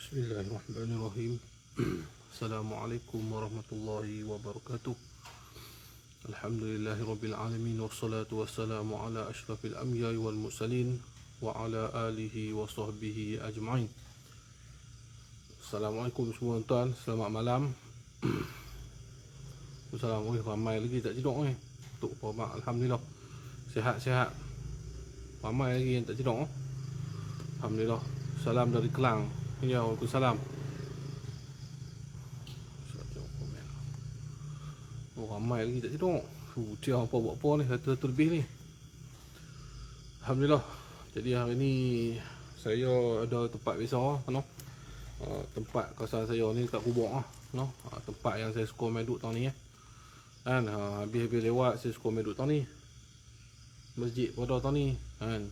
Bismillahirrahmanirrahim. Assalamualaikum warahmatullahi wabarakatuh. Alhamdulillahirabbil alamin wassalatu wassalamu ala asyrafil anbiya'i wal mursalin wa ala alihi wa sahbihi ajma'in. Assalamualaikum semua tuan, selamat malam. Assalamualaikum, ramai lagi tak tidur ni. Tok Pak, alhamdulillah. Sihat-sihat. Ramai lagi yang tak tidur. Alhamdulillah. Salam dari Kelang. Ya, Waalaikumsalam. Oh, ramai lagi tak tidur. Dia apa buat apa ni, satu lebih ni. Alhamdulillah. Jadi hari ni saya ada tempat biasa no? Tempat kawasan saya ni kat Kubok no? Tempat yang saya suka main duduk tahun ni kan. Habis-habis lewat saya suka main duduk tahun ni. Masjid pada tahun ni kan.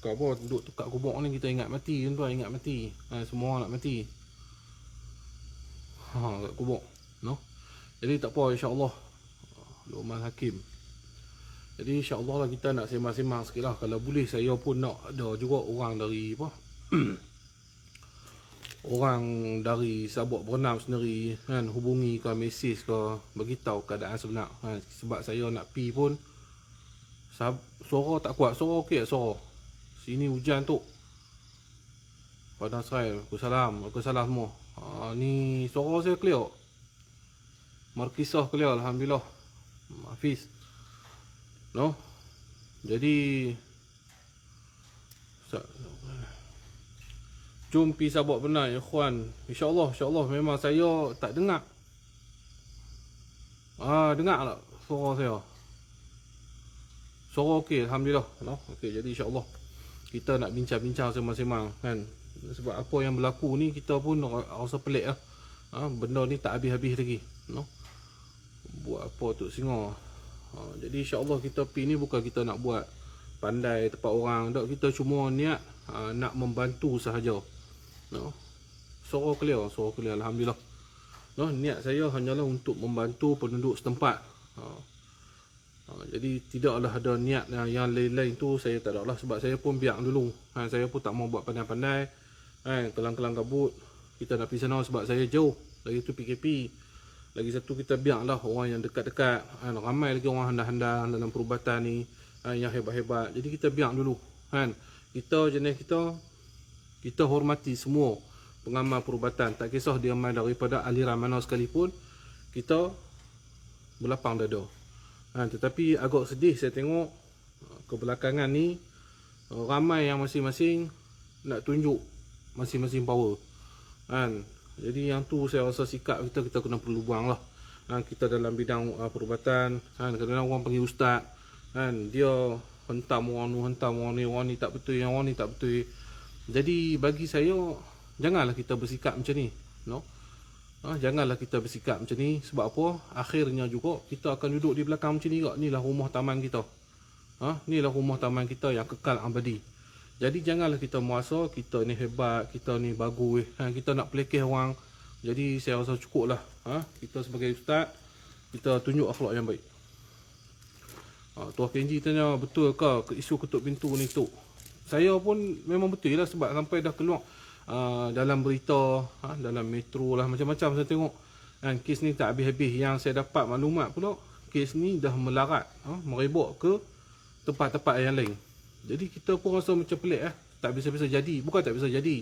Kau apa duduk kat Kubok ni kita ingat mati tuan, ingat mati. Semua orang nak mati. Kat Kubok no. Jadi tak apa, insya-Allah. Luqman Hakim. Jadi insya-Allah lah kita nak sembang-sembang sikit lah. Kalau boleh saya pun nak ada juga orang dari apa? Orang dari Sabak berenam sendiri kan, hubungi ke, mesej ke, beritahu keadaan sebenar kan. Sebab saya nak pi pun suara tak kuat, suara okey, suara sini hujan tu. Padang Serai, Waalaikumsalam semua. Ni suara saya clear. Markisah clear, alhamdulillah. Hafiz. No. Jadi jom pi Sabak benar ya ikhwan. Insya-Allah memang saya tak dengar. Dengar tak suara saya? Suara okey, alhamdulillah. No. Okey, jadi insya-Allah kita nak bincang-bincang sembang-sembang kan. Sebab apa yang berlaku ni kita pun rasa pelik lah. Benda ni tak habis-habis lagi no. Buat apa tu singa. Jadi insya-Allah kita pi ni bukan kita nak buat pandai tempat orang tak, kita cuma niat nak membantu sahaja no. Suara clear alhamdulillah no. Niat saya hanyalah untuk membantu penduduk setempat. Jadi tidaklah ada niat yang lain-lain tu saya tak ada lah. Sebab saya pun biar dulu saya pun tak mau buat pandai-pandai kelang-kelang kabut. Kita nak pergi sana sebab saya jauh. Lagi tu PKP. Lagi satu kita biar lah orang yang dekat-dekat ramai lagi orang handal-handal dalam perubatan ni yang hebat-hebat. Jadi kita biar dulu kan. Kita jenis kita hormati semua pengamal perubatan. Tak kisah dia main daripada aliran mana sekalipun, kita berlapang dada. Tetapi agak sedih saya tengok kebelakangan ni ramai yang masing-masing nak tunjuk masing-masing power kan. Jadi yang tu saya rasa sikap kita kena perlu buang lah kita dalam bidang perubatan kan. Kadang-kadang orang panggil ustaz kan, dia hentam orang ni tak betul, yang orang ni tak betul. Jadi bagi saya janganlah kita bersikap macam ni no. Janganlah kita bersikap macam ni. Sebab apa? Akhirnya juga kita akan duduk di belakang macam ni juga. Inilah rumah taman kita. Inilah rumah taman kita yang kekal abadi. Jadi janganlah kita merasa kita ni hebat, kita ni bagus, kita nak pelekeh orang. Jadi saya rasa cukup lah kita sebagai ustaz, kita tunjuk akhlak yang baik. Tuan Kenji tanya betul ke isu ketuk pintu ni tu? Saya pun memang betul lah. Sebab sampai dah keluar dalam berita, dalam metro lah, macam-macam saya tengok kes ni tak habis-habis. Yang saya dapat maklumat pula, kes ni dah melarat, merebak ke tempat-tempat yang lain. Jadi kita pun rasa macam pelik tak bisa-bisa jadi. Bukan tak bisa jadi,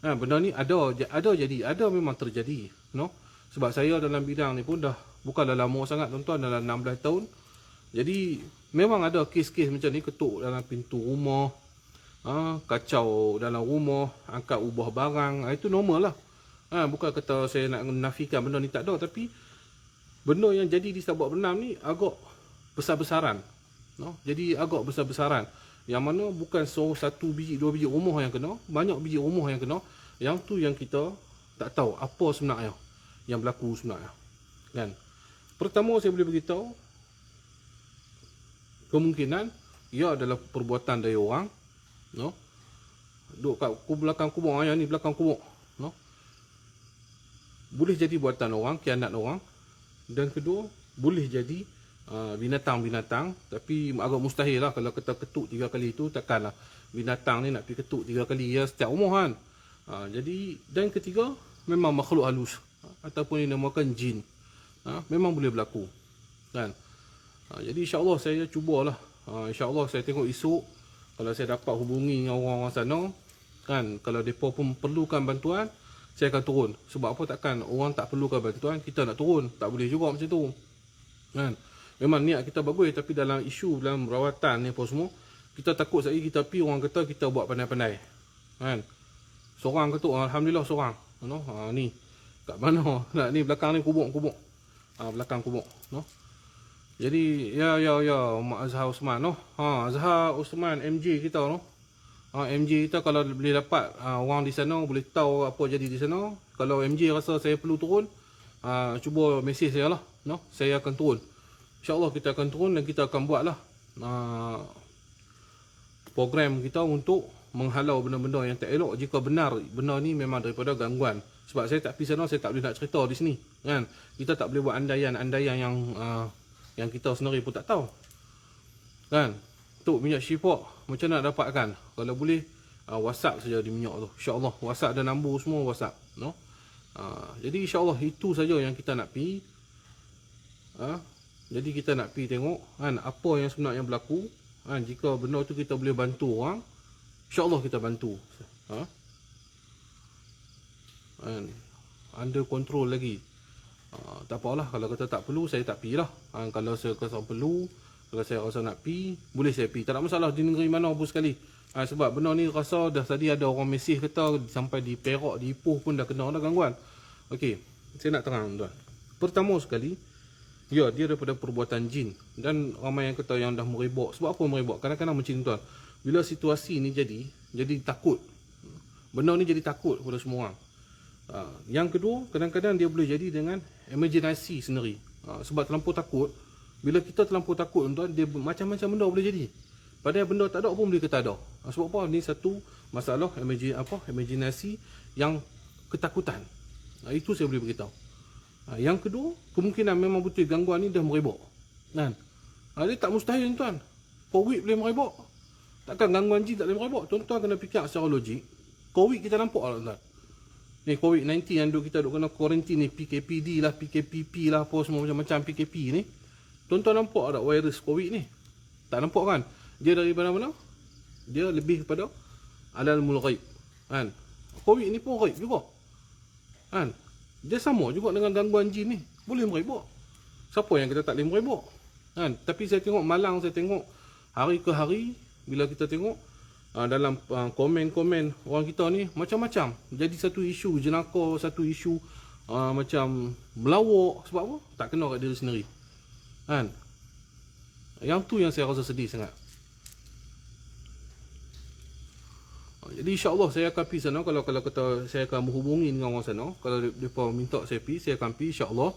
benda ni ada jadi, ada memang terjadi no. Sebab saya dalam bidang ni pun dah bukanlah lama sangat tuan-tuan, dalam 16 tahun. Jadi memang ada kes-kes macam ni, ketuk dalam pintu rumah, kacau dalam rumah, angkat ubah barang. Itu normal lah. Bukan kata saya nak menafikan benda ni tak ada, tapi benda yang jadi di Sabak Bernam ni agak besar-besaran no? Jadi agak besar-besaran, yang mana bukan satu biji, dua biji rumah yang kena, banyak biji rumah yang kena. Yang tu yang kita tak tahu apa sebenarnya yang berlaku sebenarnya kan. Pertama saya boleh beritahu, kemungkinan ia adalah perbuatan dari orang no. Duk kat belakang kubur yang ni, belakang kubur no. Boleh jadi buatan orang, khianat orang. Dan kedua, boleh jadi binatang-binatang, tapi agak mustahil lah kalau kita ketuk 3 kali tu, takkanlah binatang ni nak pergi ketuk 3 kali ya setiap rumah kan. Jadi dan ketiga memang makhluk halus ataupun yang dinamakan jin. Memang boleh berlaku kan. Jadi insya-Allah saya cubalah. Insya-Allah saya tengok esok kalau saya dapat hubungi dengan orang-orang sana kan, kalau depa pun perlukan bantuan, saya akan turun. Sebab apa, takkan orang tak perlukan bantuan kita nak turun, tak boleh juga macam tu kan. Memang niat kita bagus, tapi dalam isu dalam rawatan ni apa semua, kita takut sekali kita pergi orang kata kita buat pandai-pandai kan. Seorang kata alhamdulillah seorang ni kat mana nak ni belakang ni kubuk belakang kubuk Jadi ya Mak Azhar Osman Azhar Osman MJ kita MJ kita kalau boleh dapat orang di sana, boleh tahu apa jadi di sana. Kalau MJ rasa saya perlu turun, cuba mesej saya lah, saya akan turun. InsyaAllah kita akan turun dan kita akan buat lah program kita untuk menghalau benda-benda yang tak elok jika benar benda ni memang daripada gangguan. Sebab saya tak pergi sana, saya tak boleh nak cerita di sini kan. Kita tak boleh buat andaian-andaian yang kita sendiri pun tak tahu kan. Untuk minyak syifa macam nak dapatkan, kalau boleh WhatsApp saja di minyak tu, insya-Allah. WhatsApp dan nombor semua WhatsApp jadi insya-Allah itu saja yang kita nak pi. Jadi kita nak pi tengok kan apa yang sebenarnya berlaku kan. Jika benda tu kita boleh bantu orang, insya-Allah kita bantu. Under control lagi. Tak apalah, kalau kata tak perlu saya tak pi lah. Kalau saya rasa perlu, kalau saya rasa nak pi, boleh saya pi. Tak ada masalah di negeri mana pun sekali. Sebab benda ni rasa dah tadi ada orang mesej kata sampai di Perak, di Ipoh pun dah kena dah gangguan. Okey, saya nak terang tuan. Pertama sekali, dia daripada perbuatan jin. Dan ramai yang kata yang dah merebak. Sebab apa merebak? Kadang-kadang macam ni tuan. Bila situasi ni jadi takut. Benda ni jadi takut kepada semua orang. Yang kedua, kadang-kadang dia boleh jadi dengan imaginasi sendiri. Sebab terlampau takut. Bila kita terlampau takut tuan, dia macam-macam benda boleh jadi. Padahal benda tak ada pun boleh kata ada. Sebab apa? Ni satu masalah imaginasi yang ketakutan. Itu saya boleh beritahu. Yang kedua, kemungkinan memang betul gangguan ni dah merebak kan. Dia tak mustahil tuan. COVID boleh merebak, takkan gangguan jin tak boleh merebak. Tuan-tuan kena fikir secara logik. COVID kita nampak lah tuan. Ni COVID-19 yang kita duk kena kuarantin ni, PKPD lah, PKPP lah, apa semua macam-macam PKP ni. Tuan-tuan nampak tak virus COVID ni? Tak nampak kan? Dia dari mana-mana? Dia lebih kepada alamul ghaib kan. COVID ni pun ghaib juga kan. Dia sama juga dengan gangguan jin ni, boleh merebak. Siapa yang kita tak boleh merebak kan. Tapi saya tengok malang, saya tengok hari ke hari, bila kita tengok dalam komen-komen orang kita ni macam-macam. Jadi satu isu jenaka, satu isu macam melawak. Sebab apa? Tak kena kat diri sendiri kan. Yang tu yang saya rasa sedih sangat. Jadi insya-Allah saya akan pergi sana. Kalau kata saya akan menghubungi dengan orang sana, kalau mereka minta saya pergi, saya akan pergi insya-Allah.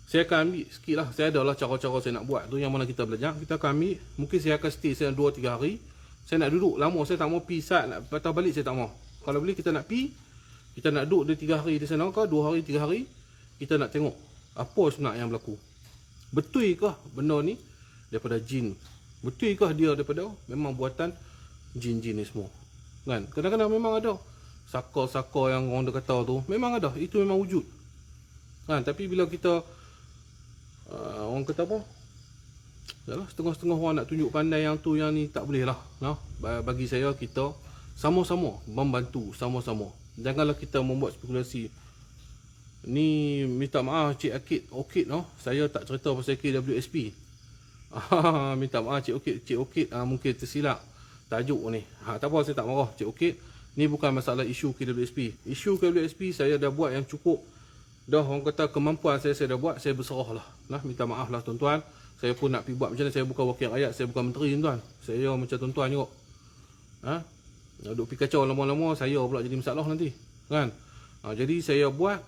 Saya akan ambil sikit lah. Saya adalah cara-cara saya nak buat tu, yang mana kita belajar. Kita akan ambil, mungkin saya akan stay 2-3 hari. Saya nak duduk lama, saya tak mau pergi saat nak patah balik, saya tak mau. Kalau boleh kita nak pergi, kita nak duduk 3 hari di sana ke, 2 hari, 3 hari. Kita nak tengok apa sebenarnya yang berlaku. Betulkah benda ni daripada jin? Betulkah dia daripada memang buatan jin-jin ni semua kan. Kadang-kadang memang ada saka-saka yang orang dah kata tu, memang ada, itu memang wujud kan. Tapi bila kita orang kata apa, yalah, setengah-setengah orang nak tunjuk pandai yang tu yang ni, tak boleh lah. Bagi saya, kita sama-sama membantu, sama-sama. Janganlah kita membuat spekulasi. Ni minta maaf Cik Akid Okid, saya tak cerita pasal KWSP. Minta maaf Cik Okid, mungkin tersilap tajuk ni. Tak apa, saya tak marah Cik Okid. Ni bukan masalah isu KWSP. Isu KWSP saya dah buat yang cukup. Dah orang kata kemampuan saya dah buat, saya berserah lah. Minta maaf lah tuan-tuan. Saya pun nak pergi buat macam ni. Saya bukan wakil rakyat, saya bukan menteri tuan. Saya macam tuan-tuan juga. Duk pergi kacau lama-lama, saya pula jadi masalah nanti kan. Jadi saya buat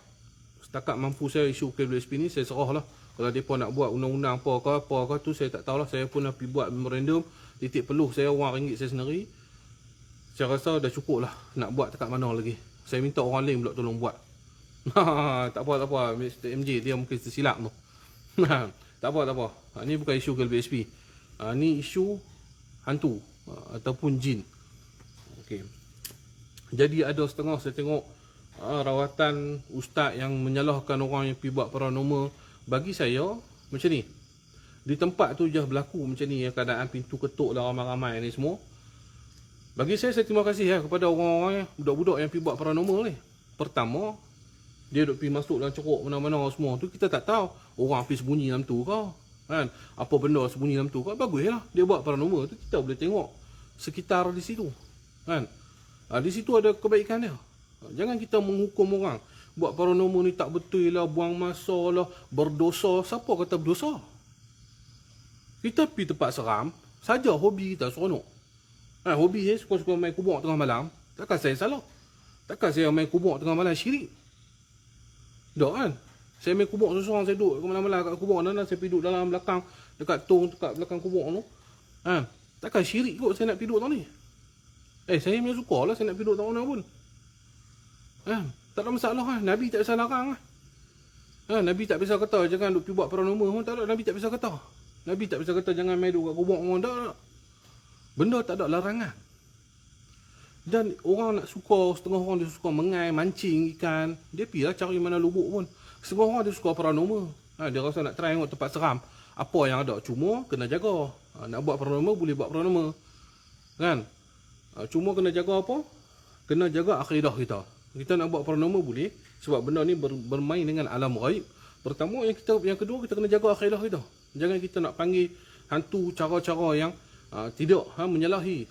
setakat mampu saya. Isu KWSP ni saya serah lah. Kalau mereka nak buat undang-undang apa ke tu, saya tak tahulah. Saya pun nak pergi buat memorandum. Titik peluh saya RM1 saya sendiri. Saya rasa dah cukup lah. Nak buat dekat mana lagi. Saya minta orang lain pula tolong buat. Tak apa Mr. MJ, dia mungkin tersilap tu. Tak apa, tak apa. Ni bukan isu KLBSP. Ni isu hantu ataupun jin. Okey. Jadi ada setengah saya tengok rawatan ustaz yang menyalahkan orang yang pergi buat paranormal. Bagi saya macam ni. Di tempat tu je berlaku macam ni, keadaan pintu ketuk lah ramai-ramai ni semua. Bagi saya terima kasih kepada orang-orang budak-budak yang pergi buat paranormal ni. Pertama, dia duk pergi masuk dalam ceruk mana-mana semua tu, kita tak tahu orang pergi sembunyi dalam tu kau. Kan? Apa benda sembunyi dalam tu kau, baguslah dia buat paranormal tu, kita boleh tengok sekitar di situ. Kan? Di situ ada kebaikan dia. Jangan kita menghukum orang buat paranormal ni tak betul lah, buang masa lah, berdosa. Siapa kata berdosa? Kita pergi tempat seram saja, hobi kita seronok. Hobi saya suka-suka main kubur tengah malam. Takkan saya salah? Takkan saya main kubur tengah malam syirik? Tak kan? Saya main kubur seorang, saya duduk malam-malam kat kubur dan saya pergi duduk dalam belakang, dekat tong, dekat belakang kubur tu. Takkan syirik kot saya nak pergi duduk tang ni? Saya memang suka lah saya nak pergi duduk tang mana pun. Tak ada masalah kan? Nabi tak bisa larang lah. Nabi tak bisa kata jangan duduk pergi buat paranormal pun. Tak ada, Nabi tak bisa kata. Nabi tak bisa kata jangan main duduk kat kubur pun. Tak. Benda tak ada larangan. Dan orang nak suka, setengah orang dia suka mengai, mancing ikan. Dia pergi lah cari mana lubuk pun. Setengah orang dia suka paranormal. Dia rasa nak try tengok tempat seram. Apa yang ada, cuma kena jaga. Nak buat paranormal, boleh buat paranormal. Kan? Cuma kena jaga apa? Kena jaga akidah kita. Kita nak buat paranormal boleh. Sebab benda ni bermain dengan alam ghaib. Pertama, yang kedua kita kena jaga akidah kita. Jangan kita nak panggil hantu cara-cara yang tidak menyalahi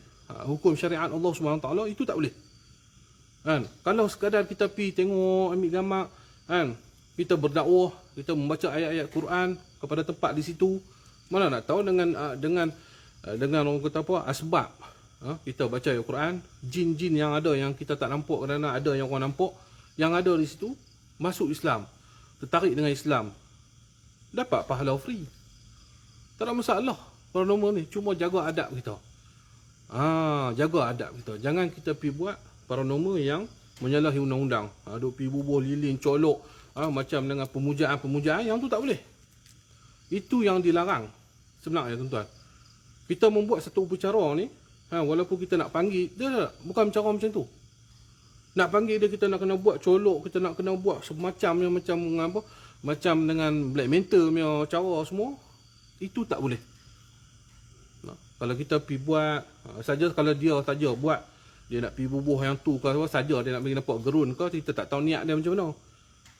hukum syariat Allah SWT, itu tak boleh. Kan? Kalau sekadar kita pergi tengok, ambil gambar, kan? Kita berdakwah, kita membaca ayat-ayat Quran kepada tempat di situ, mana nak tahu dengan orang kata apa, asbab. Kita baca ayat Quran, jin-jin yang ada yang kita tak nampak, kerana ada yang orang nampak, yang ada di situ masuk Islam, tertarik dengan Islam, dapat pahala free. Tak ada masalah. Paranormal ni cuma jaga adab kita. Jaga adab kita. Jangan kita pergi buat paranormal yang menyalahi undang-undang. Duk pergi bubuh lilin, colok, macam dengan pemujaan yang tu tak boleh. Itu yang dilarang sebenarnya, tuan-tuan. Kita membuat satu upacara ni, walaupun kita nak panggil, dia bukan cara macam tu. Nak panggil dia, kita nak kena buat colok, kita nak kena buat semacam apa, macam dengan black mental punya cara semua. Itu tak boleh. Kalau kita pergi buat saja, kalau dia saja buat, dia nak pergi bubuh yang tu ke apa saja, dia nak pergi nampak gerun ke, kita tak tahu niat dia macam mana.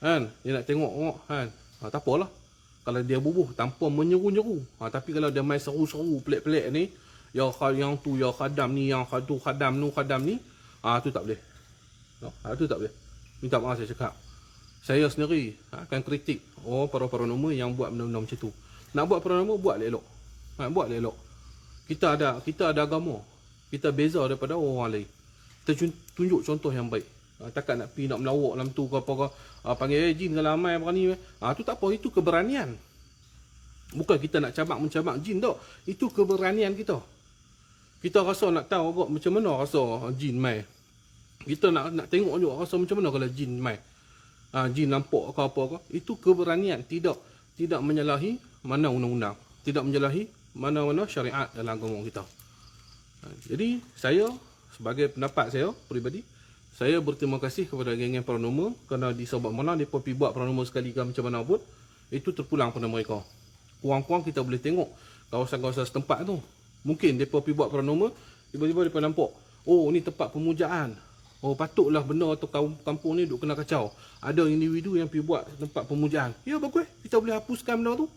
Kan? Dia nak tengok kan. Tak apalah. Kalau dia bubuh tanpa menyeru-nyeru. Tapi kalau dia main seru-seru pelik-pelik ni, yang tu ya khadam ni, yang tu khadam ni, tu tak boleh. Tu tak boleh. Minta maaf saya cakap. Saya sendiri akan kritik para paranormal yang buat benda-benda macam tu. Nak buat paranormal, buat elok. Buat elok. Kita ada agama. Kita beza daripada orang lain. Kita tunjuk contoh yang baik. Takkan nak pergi nak melawak dalam tu ke apa ke. Panggil jin kalau ramai berani. Tu tak apa, itu keberanian. Bukan kita nak mencabak jin tak. Itu keberanian kita. Kita rasa nak tahu agak macam mana rasa jin mai. Kita nak tengok juga rasa macam mana kalau jin mai. Jin nampak ke apa ke. Itu keberanian. Tidak menyalahi mana undang-undang. Tidak menyalahi mana-mana syariat dalam agama kita. Jadi saya, sebagai pendapat saya peribadi, saya berterima kasih kepada geng-geng paranormal kerana di sebab mana mereka pergi buat paranormal sekali ke macam mana pun, itu terpulang pada mereka. Kurang-kurang kita boleh tengok kawasan-kawasan setempat tu. Mungkin mereka pergi buat paranormal, tiba-tiba mereka nampak, ni tempat pemujaan. Patutlah benda atau kampung ni duk kena kacau. Ada individu yang pergi buat tempat pemujaan. Ya bagus, kita boleh hapuskan benda tu.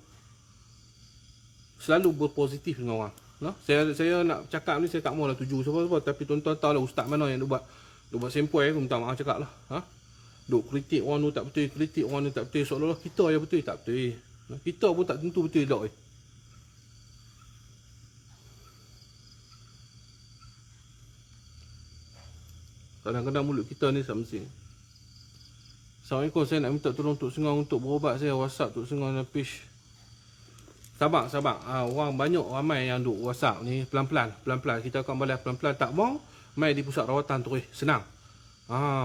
Selalu berpositif dengan orang. Saya nak cakap ni, saya tak maulah tuju siapa-siapa, tapi tuan-tuan tahu lah ustaz mana yang duk buat sempoi, aku minta maaf cakap lah. Duk kritik orang tu tak betul, kritik orang tu tak betul, seolah-olah kita yang betul, tak betul. Kita pun tak tentu betul tak. Kadang-kadang mulut kita ni tak mesti. Assalamualaikum, saya nak minta tolong Tok Sengang untuk berubat saya. WhatsApp Tok Sengang dan page. Sabar. Orang banyak ramai yang duk WhatsApp ni pelan-pelan. Kita akan balas pelan-pelan. Tak mau, mai di pusat rawatan terus. Senang.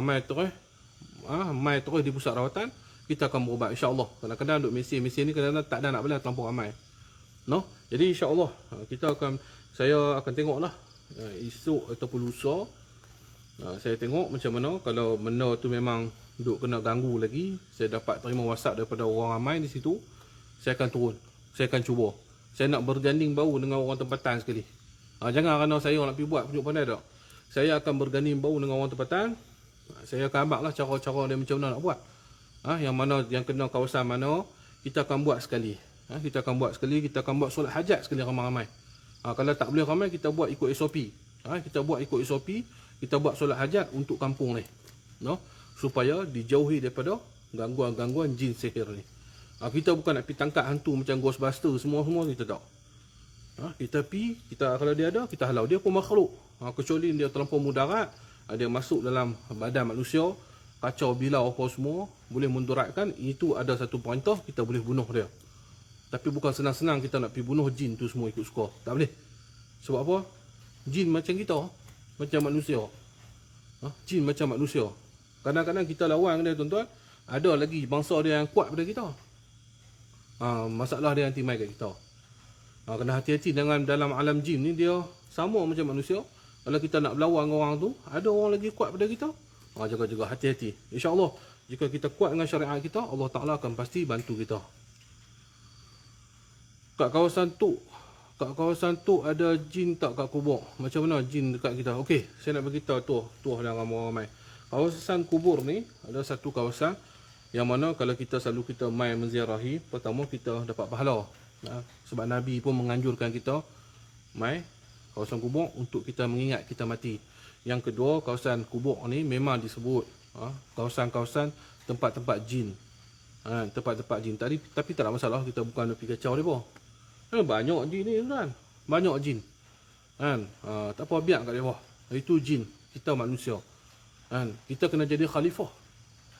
Mai terus di pusat rawatan. kita akan berubat insya-Allah. Kadang-kadang duk mesin ni kadang-kadang tak ada nak bela terlampau ramai. No? Jadi insya-Allah saya akan tengoklah esok ataupun lusa. Saya tengok macam mana. Kalau benda tu memang duk kena ganggu lagi, saya dapat terima WhatsApp daripada orang ramai di situ, saya akan turun. Saya akan cuba. Saya nak berganding bahu dengan orang tempatan sekali. Jangan kerana saya nak pergi buat pujuk pandai tak. Saya akan berganding bahu dengan orang tempatan. Saya akan abang lah cara-cara dia macam mana nak buat. Yang mana yang kena kawasan mana, kita akan buat sekali. Kita akan buat sekali, kita akan buat solat hajat sekali ramai-ramai. Kalau tak boleh ramai, kita buat ikut SOP. Kita buat ikut SOP, kita buat solat hajat untuk kampung ni. No? Supaya dijauhi daripada gangguan-gangguan jin sihir ni. Kita bukan nak pergi tangkap hantu macam Ghostbuster semua-semua, kita tak. Kita pergi, kalau dia ada, kita halau. Dia pun makhluk. Kecuali dia terlampau mudarat, dia masuk dalam badan manusia, kacau bilau apa semua, boleh menduratkan, itu ada satu perintah, kita boleh bunuh dia. Tapi bukan senang-senang kita nak pergi bunuh jin tu semua ikut suka. Tak boleh. Sebab apa? Jin macam kita, macam manusia. Jin macam manusia. Kadang-kadang kita lawan dia tuan-tuan, ada lagi bangsa dia yang kuat pada kita. Masalah dia nanti mai kat kita. Kena hati-hati dengan dalam alam jin ni, dia sama macam manusia. Kalau kita nak berlawan dengan orang tu, ada orang lagi kuat pada kita. Jaga-jaga, hati-hati. InsyaAllah, jika kita kuat dengan syariat kita, Allah Ta'ala akan pasti bantu kita. Kat kawasan tu ada jin tak kat kubur? Macam mana jin dekat kita? Okey, saya nak beritahu tu yang ramai-ramai. Kawasan kubur ni ada satu kawasan yang mana kalau kita selalu kita mai menziarahi, pertama kita dapat pahala. Sebab Nabi pun menganjurkan kita mai kawasan kubur untuk kita mengingat kita mati. Yang kedua, kawasan kubur ni memang disebut kawasan-kawasan tempat-tempat jin. Tempat-tempat jin tadi, tapi tak ada masalah, kita bukan nak pergi kacau dia pun. Banyak jin ni tuan. Banyak jin. Tak apa, biar kat dia. Itu jin, kita manusia. Kita kena jadi khalifah.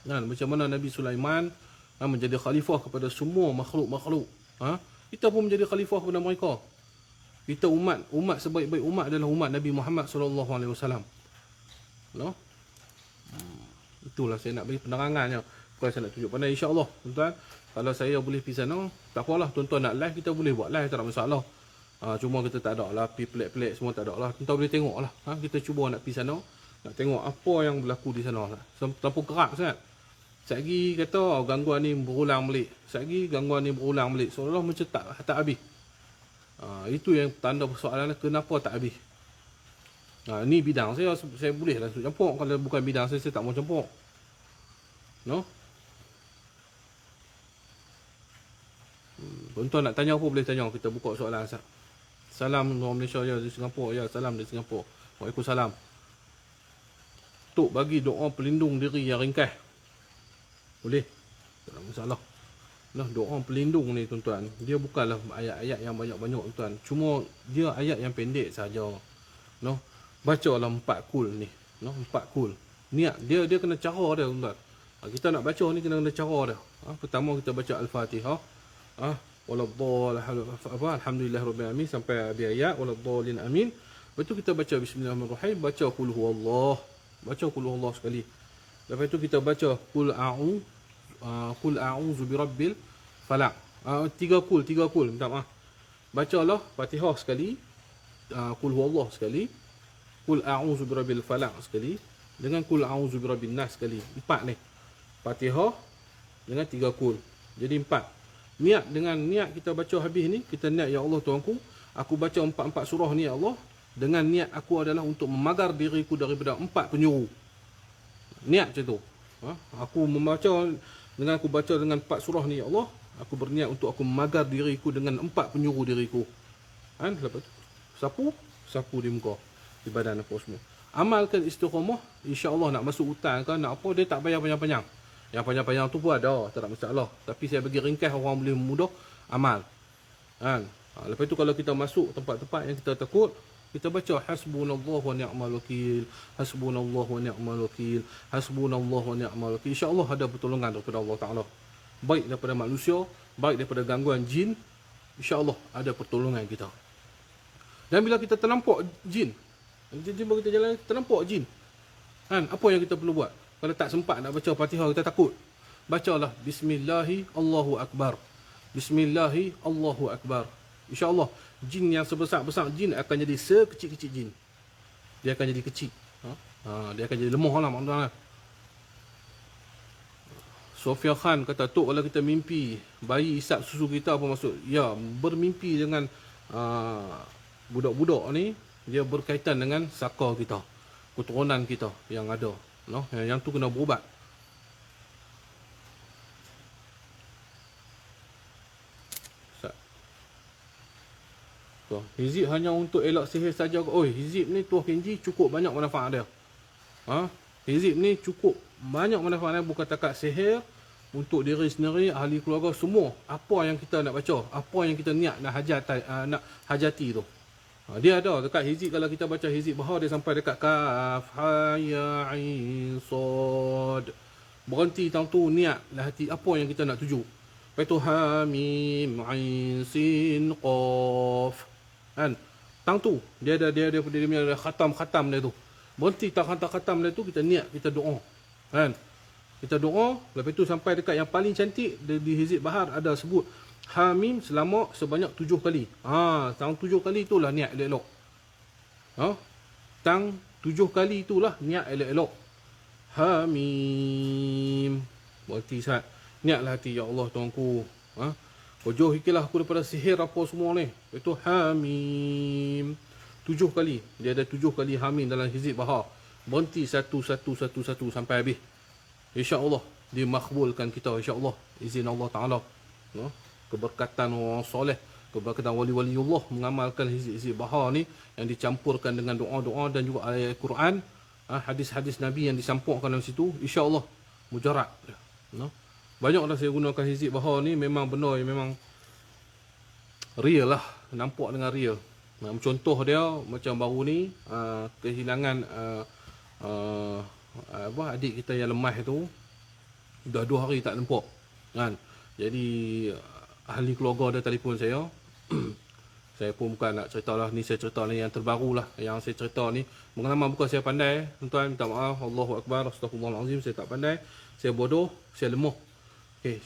Macam mana Nabi Sulaiman menjadi khalifah kepada semua makhluk-makhluk. Kita pun menjadi khalifah kepada mereka. Kita umat sebaik-baik umat adalah umat Nabi Muhammad SAW. No? Itulah saya nak bagi penerangannya. Bukan saya nak tunjuk pandai, insya-Allah tuan-tuan. Kalau saya boleh pergi sana, tak apalah, tuan-tuan nak live, kita boleh buat live, tak ada masalah. Cuma kita tak ada lah, pergi pelik-pelik semua tak ada lah. Tuan-tuan boleh tengok lah. Kita cuba nak pergi sana, nak tengok apa yang berlaku di sana. Terlampau kerap sangat. Sekali kata gangguan ni berulang balik. Sekali gangguan ni berulang balik. Seolah-olah macam tak habis. Itu yang tanda persoalan, kenapa tak habis. Ni bidang saya boleh lah campur. Kalau bukan bidang saya tak mau campur. No? Tuan-tuan nak tanya apa boleh tanya. Kita buka soalan. Salam orang Malaysia ya, di Singapura ya. Salam di Singapura. Waalaikumsalam. Tok bagi doa pelindung diri yang ringkas. Boleh. Tak ada masalah. Doa pelindung ni tuan-tuan, dia bukanlah ayat-ayat yang banyak-banyak tuan. Cuma dia ayat yang pendek saja. Bacalah 4 kul ni. 4 kul. Niat dia kena cara dia tuan-tuan. Kita nak baca ni kena cara dia. Pertama kita baca Al-Fatihah. Alhamdulillahirabbil alamin sampai habis ayat waladdallin amin. Lepas tu kita baca bismillahirrahmanirrahim, baca qul huwallah. Baca qul huwallah sekali. Lepas tu kita baca qul a'udzu birabbil falaq. 3 kul, minta maaf. Bacalah Fatihah sekali, qul huwallah sekali, qul a'udzu birabbil falaq sekali, dengan qul a'udzu birabbin nas sekali. 4 ni. Fatihah dengan 3 kul. Jadi 4. Dengan niat kita baca habis ni, kita niat, ya Allah Tuhanku, aku baca 4 surah ni ya Allah, dengan niat aku adalah untuk memagar diriku daripada 4 penyuruh. Niat macam tu. Aku membaca dengan aku baca dengan 4 surah ni ya Allah, aku berniat untuk aku memagar diriku dengan 4 penyuruh diriku. Lepas tu sapu di muka, di badan apa semua. Amalkan istiqamah, insya-Allah nak masuk hutan ke nak apa, dia tak payah panjang-panjang. Yang panjang-panjang tu pun ada, tak ada masalah. Tapi saya bagi ringkas, orang boleh mudah amal. Lepas tu kalau kita masuk tempat-tempat yang kita takut, kita baca hasbunallahu wa ni'mal wakil, hasbunallahu wa ni'mal wakil, hasbunallahu wa ni'mal wakil. Insya-Allah ada pertolongan daripada Allah Taala. Baik daripada manusia, baik daripada gangguan jin, insya-Allah ada pertolongan kita. Dan bila kita ternampak jin kita jalan ternampak jin. Apa yang kita perlu buat? Kalau tak sempat nak baca Fatihah, kita takut. bacalah bismillahi Allahu akbar. Bismillahi Allahu akbar. InsyaAllah jin yang sebesar-besar jin akan jadi sekecil-kecil jin. Dia akan jadi kecil. Dia akan jadi lemah lah maknanya. Sofia Khan kata, Tok, kalau kita mimpi bayi isap susu kita apa maksud? Ya, bermimpi dengan budak-budak ni, dia berkaitan dengan saka kita, keturunan kita yang ada. No? Yang tu kena berubat. Hizib hanya untuk elak sihir saja. Hizib ni Tuah Kenji cukup banyak manfaat dia. Hizib ni cukup banyak manfaat dia, bukan takat sihir, untuk diri sendiri, ahli keluarga, semua. Apa yang kita nak baca, apa yang kita niat nak hajati tu. Dia ada dekat hizib. Kalau kita baca hizib Bahar, dia sampai dekat kaf ha ya ain sad. Berhenti tang tu, niat lah hati apa yang kita nak tuju. Lepas tu ha mim ain sin qaf. Kan? Tang tu dia ada khatam dia tu. Berhenti tang khatam dia tu, kita niat, kita doa. Kan? Kita doa, lepas tu sampai dekat yang paling cantik di hizib Bahar ada sebut Hamim selama sebanyak 7 kali. Tang 7 kali itulah niat elok-elok. Tang 7 kali itulah niat elok-elok. Hamim. Berarti saat niatlah hati, ya Allah Tuanku, Ojoh ikilah aku daripada sihir apa semua ni. Itu Hamim. 7 kali. Dia ada 7 kali Hamim dalam hizib Bahar. Berhenti satu sampai habis. InsyaAllah dimakbulkan kita, insyaAllah. Izin Allah Ta'ala. Keberkatan orang soleh, keberkatan wali-waliullah mengamalkan hizib Bahar ni, yang dicampurkan dengan doa-doa dan juga ayat Quran, hadis-hadis Nabi yang disampaikan dalam situ, insyaAllah mujarab. Banyak dah saya gunakan hizib Bahar ni, memang benar, memang real lah, nampak dengan real. Contoh dia macam baru ni, kehilangan adik kita yang lemah tu, dah 2 hari tak nampak kan. Jadi ahli keluarga dia telefon saya. Saya pun bukan nak cerita lah, ni saya cerita ni yang terbaru lah. Yang saya cerita ni pengalaman bukan saya pandai, tuan-tuan, minta maaf, Allahu Akbar, Astaghfirullahalazim, saya tak pandai, saya bodoh, saya lemah.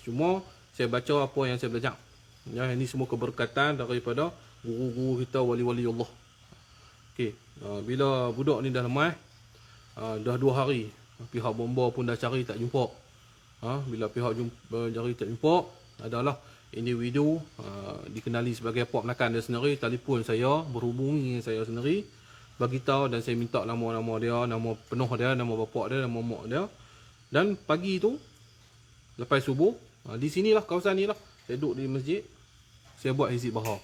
Cuma saya baca apa yang saya belajar. Ini semua keberkatan daripada guru-guru kita, wali-wali Allah. Bila budak ni dah lemah, dah 2 hari, pihak bomba pun dah cari tak jumpa. Bila pihak cari tak jumpa, adalah individu dikenali sebagai Pak Menakan dia sendiri, telefon saya, berhubungi saya sendiri, bagi tahu, dan saya minta nama-nama dia, nama penuh dia, nama bapak dia, nama mak dia. Dan pagi tu lepas subuh, di sinilah, kawasan ni lah, saya duduk di masjid, saya buat hizib Bahar.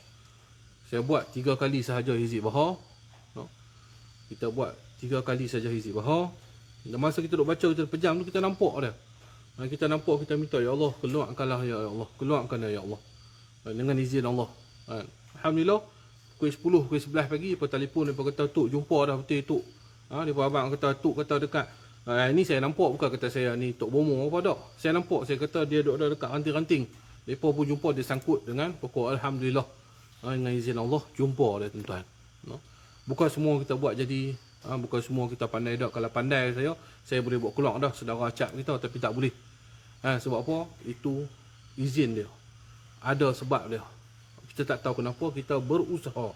Saya buat 3 kali sahaja hizib Bahar. Kita buat 3 kali saja hizib Bahar. Dan masa kita duduk baca, kita pejam tu, kita nampak dia. Kita nampak, kita minta, ya Allah, keluarkanlah ya Allah, keluarkanlah ya Allah, dengan izin Allah. Alhamdulillah, pukul 10, pukul 11 pagi, lepas telefon, lepas kata, Tok, jumpa dah betul, Tok. Lepas abang kata, Tok kata dekat, ini saya nampak, bukan kata saya ni Tok Bomo apa tak. Saya nampak, saya kata dia duduk dekat ranting-ranting. Mereka pun jumpa, dia sangkut dengan pokok. Alhamdulillah, dengan izin Allah, jumpa dia, tuan-tuan. Bukan semua kita buat jadi, bukan semua kita pandai dah. Kalau pandai saya boleh buat keluar dah saudara acap kita, tapi tak boleh. Sebab apa? Itu izin dia. Ada sebab dia. Kita tak tahu kenapa, kita berusaha.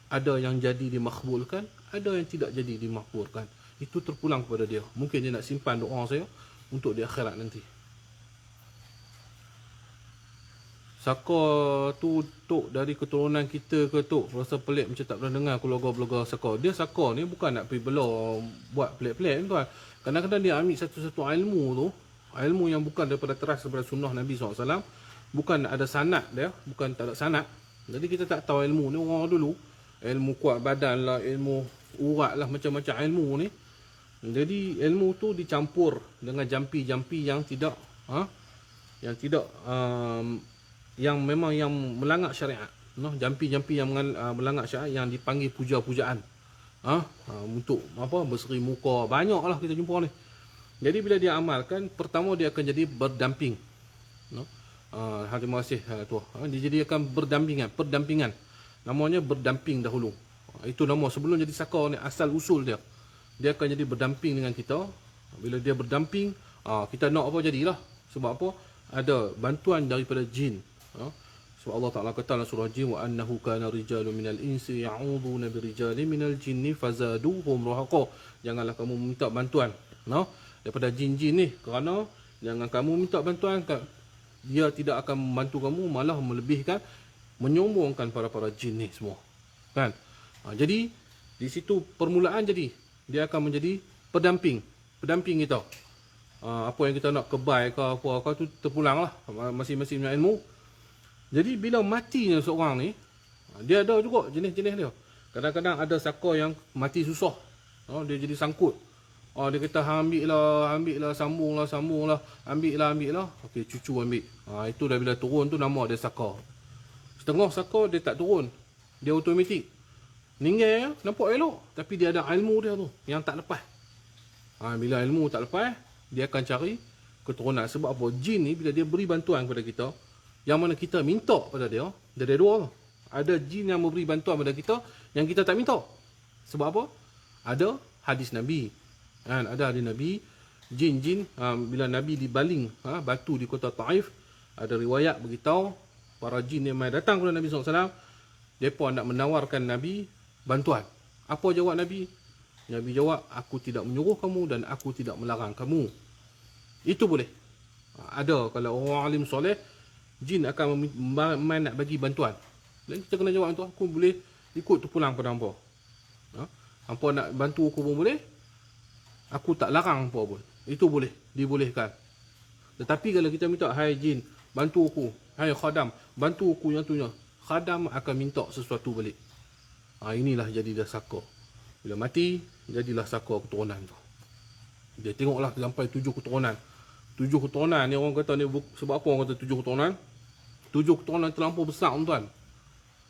Ada yang jadi dimakbulkan, ada yang tidak jadi dimakbulkan. Itu terpulang kepada dia. Mungkin dia nak simpan doa saya untuk di akhirat nanti. Saka tu, Tok, dari keturunan kita ke, Tok? Rasa pelik macam tak pernah dengar keluarga-keluarga Saka. Dia Saka ni bukan nak pergi bela buat pelik-pelik, tuan. Kadang-kadang dia ambil satu-satu ilmu tu, ilmu yang bukan daripada teras daripada sunnah Nabi SAW. Bukan ada sanad dia, bukan tak ada sanad. Jadi kita tak tahu ilmu ni. Orang dulu ilmu kuat badan lah, ilmu urat lah, macam-macam ilmu ni. Jadi ilmu tu dicampur dengan jampi-jampi yang tidak yang memang yang melanggar syariat. Jampi-jampi yang melanggar syariat, yang dipanggil puja-pujaan. Untuk apa? Berseri muka. Banyaklah kita jumpa ni. Jadi bila dia amalkan, pertama dia akan jadi berdamping. Terima kasih tuah. Dia jadi akan perdampingan. Namanya berdamping dahulu. Itu nama sebelum jadi Saka ni, asal usul dia. Dia akan jadi berdamping dengan kita. Bila dia berdamping, kita nak apa jadilah. Sebab apa? Ada bantuan daripada jin. Sebab Allah Ta'ala kata dalam surah Jin, wa annahu kana rijalun minal insi ya'uduna birijalin minal jinni fazaduhum rahaqa. Janganlah kamu minta bantuan daripada jin-jin ni, kerana jangan kamu minta bantuan, dia tidak akan membantu kamu, malah melebihkan, menyombongkan para jin ni semua. Kan? Jadi di situ permulaan, jadi dia akan menjadi pendamping kita. Apa yang kita nak kebai ke apa tu terpulanglah, masing-masing punya ilmu. Jadi bila matinya seorang ni, dia ada juga jenis-jenis dia. Kadang-kadang ada saka yang mati susah, dia jadi sangkut. Dia kata ambil lah, sambung lah, ambil lah. Okey, cucu ambil. Itu dah bila turun tu nama dia saka. Setengah saka dia tak turun, dia automatik. Ninggal nampak elok, tapi dia ada ilmu dia tu yang tak lepas. Bila ilmu tak lepas, dia akan cari keturunan. Sebab apa? Jin ni bila dia beri bantuan kepada kita, yang mana kita minta pada dia, dia ada dua. Ada jin yang memberi bantuan pada kita yang kita tak minta. Sebab apa? Ada hadis Nabi. Ada hadis Nabi, jin-jin bila Nabi dibaling batu di kota Taif, ada riwayat beritahu para jin yang mai datang kepada Nabi SAW, mereka nak menawarkan Nabi bantuan. Apa jawab Nabi? Nabi jawab, aku tidak menyuruh kamu dan aku tidak melarang kamu. Itu boleh. Ada kalau orang alim soleh, jin akan main nak bagi bantuan. Dan kita kena jawab tu, aku boleh ikut tu pulang pada hampa. Hampa nak bantu aku pun boleh. Aku tak larang hampa pun. Itu boleh, dibolehkan. Tetapi kalau kita minta, hai jin, bantu aku. Hai khadam, bantu aku yang tu. Khadam akan minta sesuatu balik. Inilah jadi dah saka. Bila mati, jadilah saka keturunan tu. Dia tengoklah sampai 7 keturunan. 7 keturunan ni orang kata ni, sebab apa orang kata 7 keturunan? 7 keturunan terlampau besar, tuan.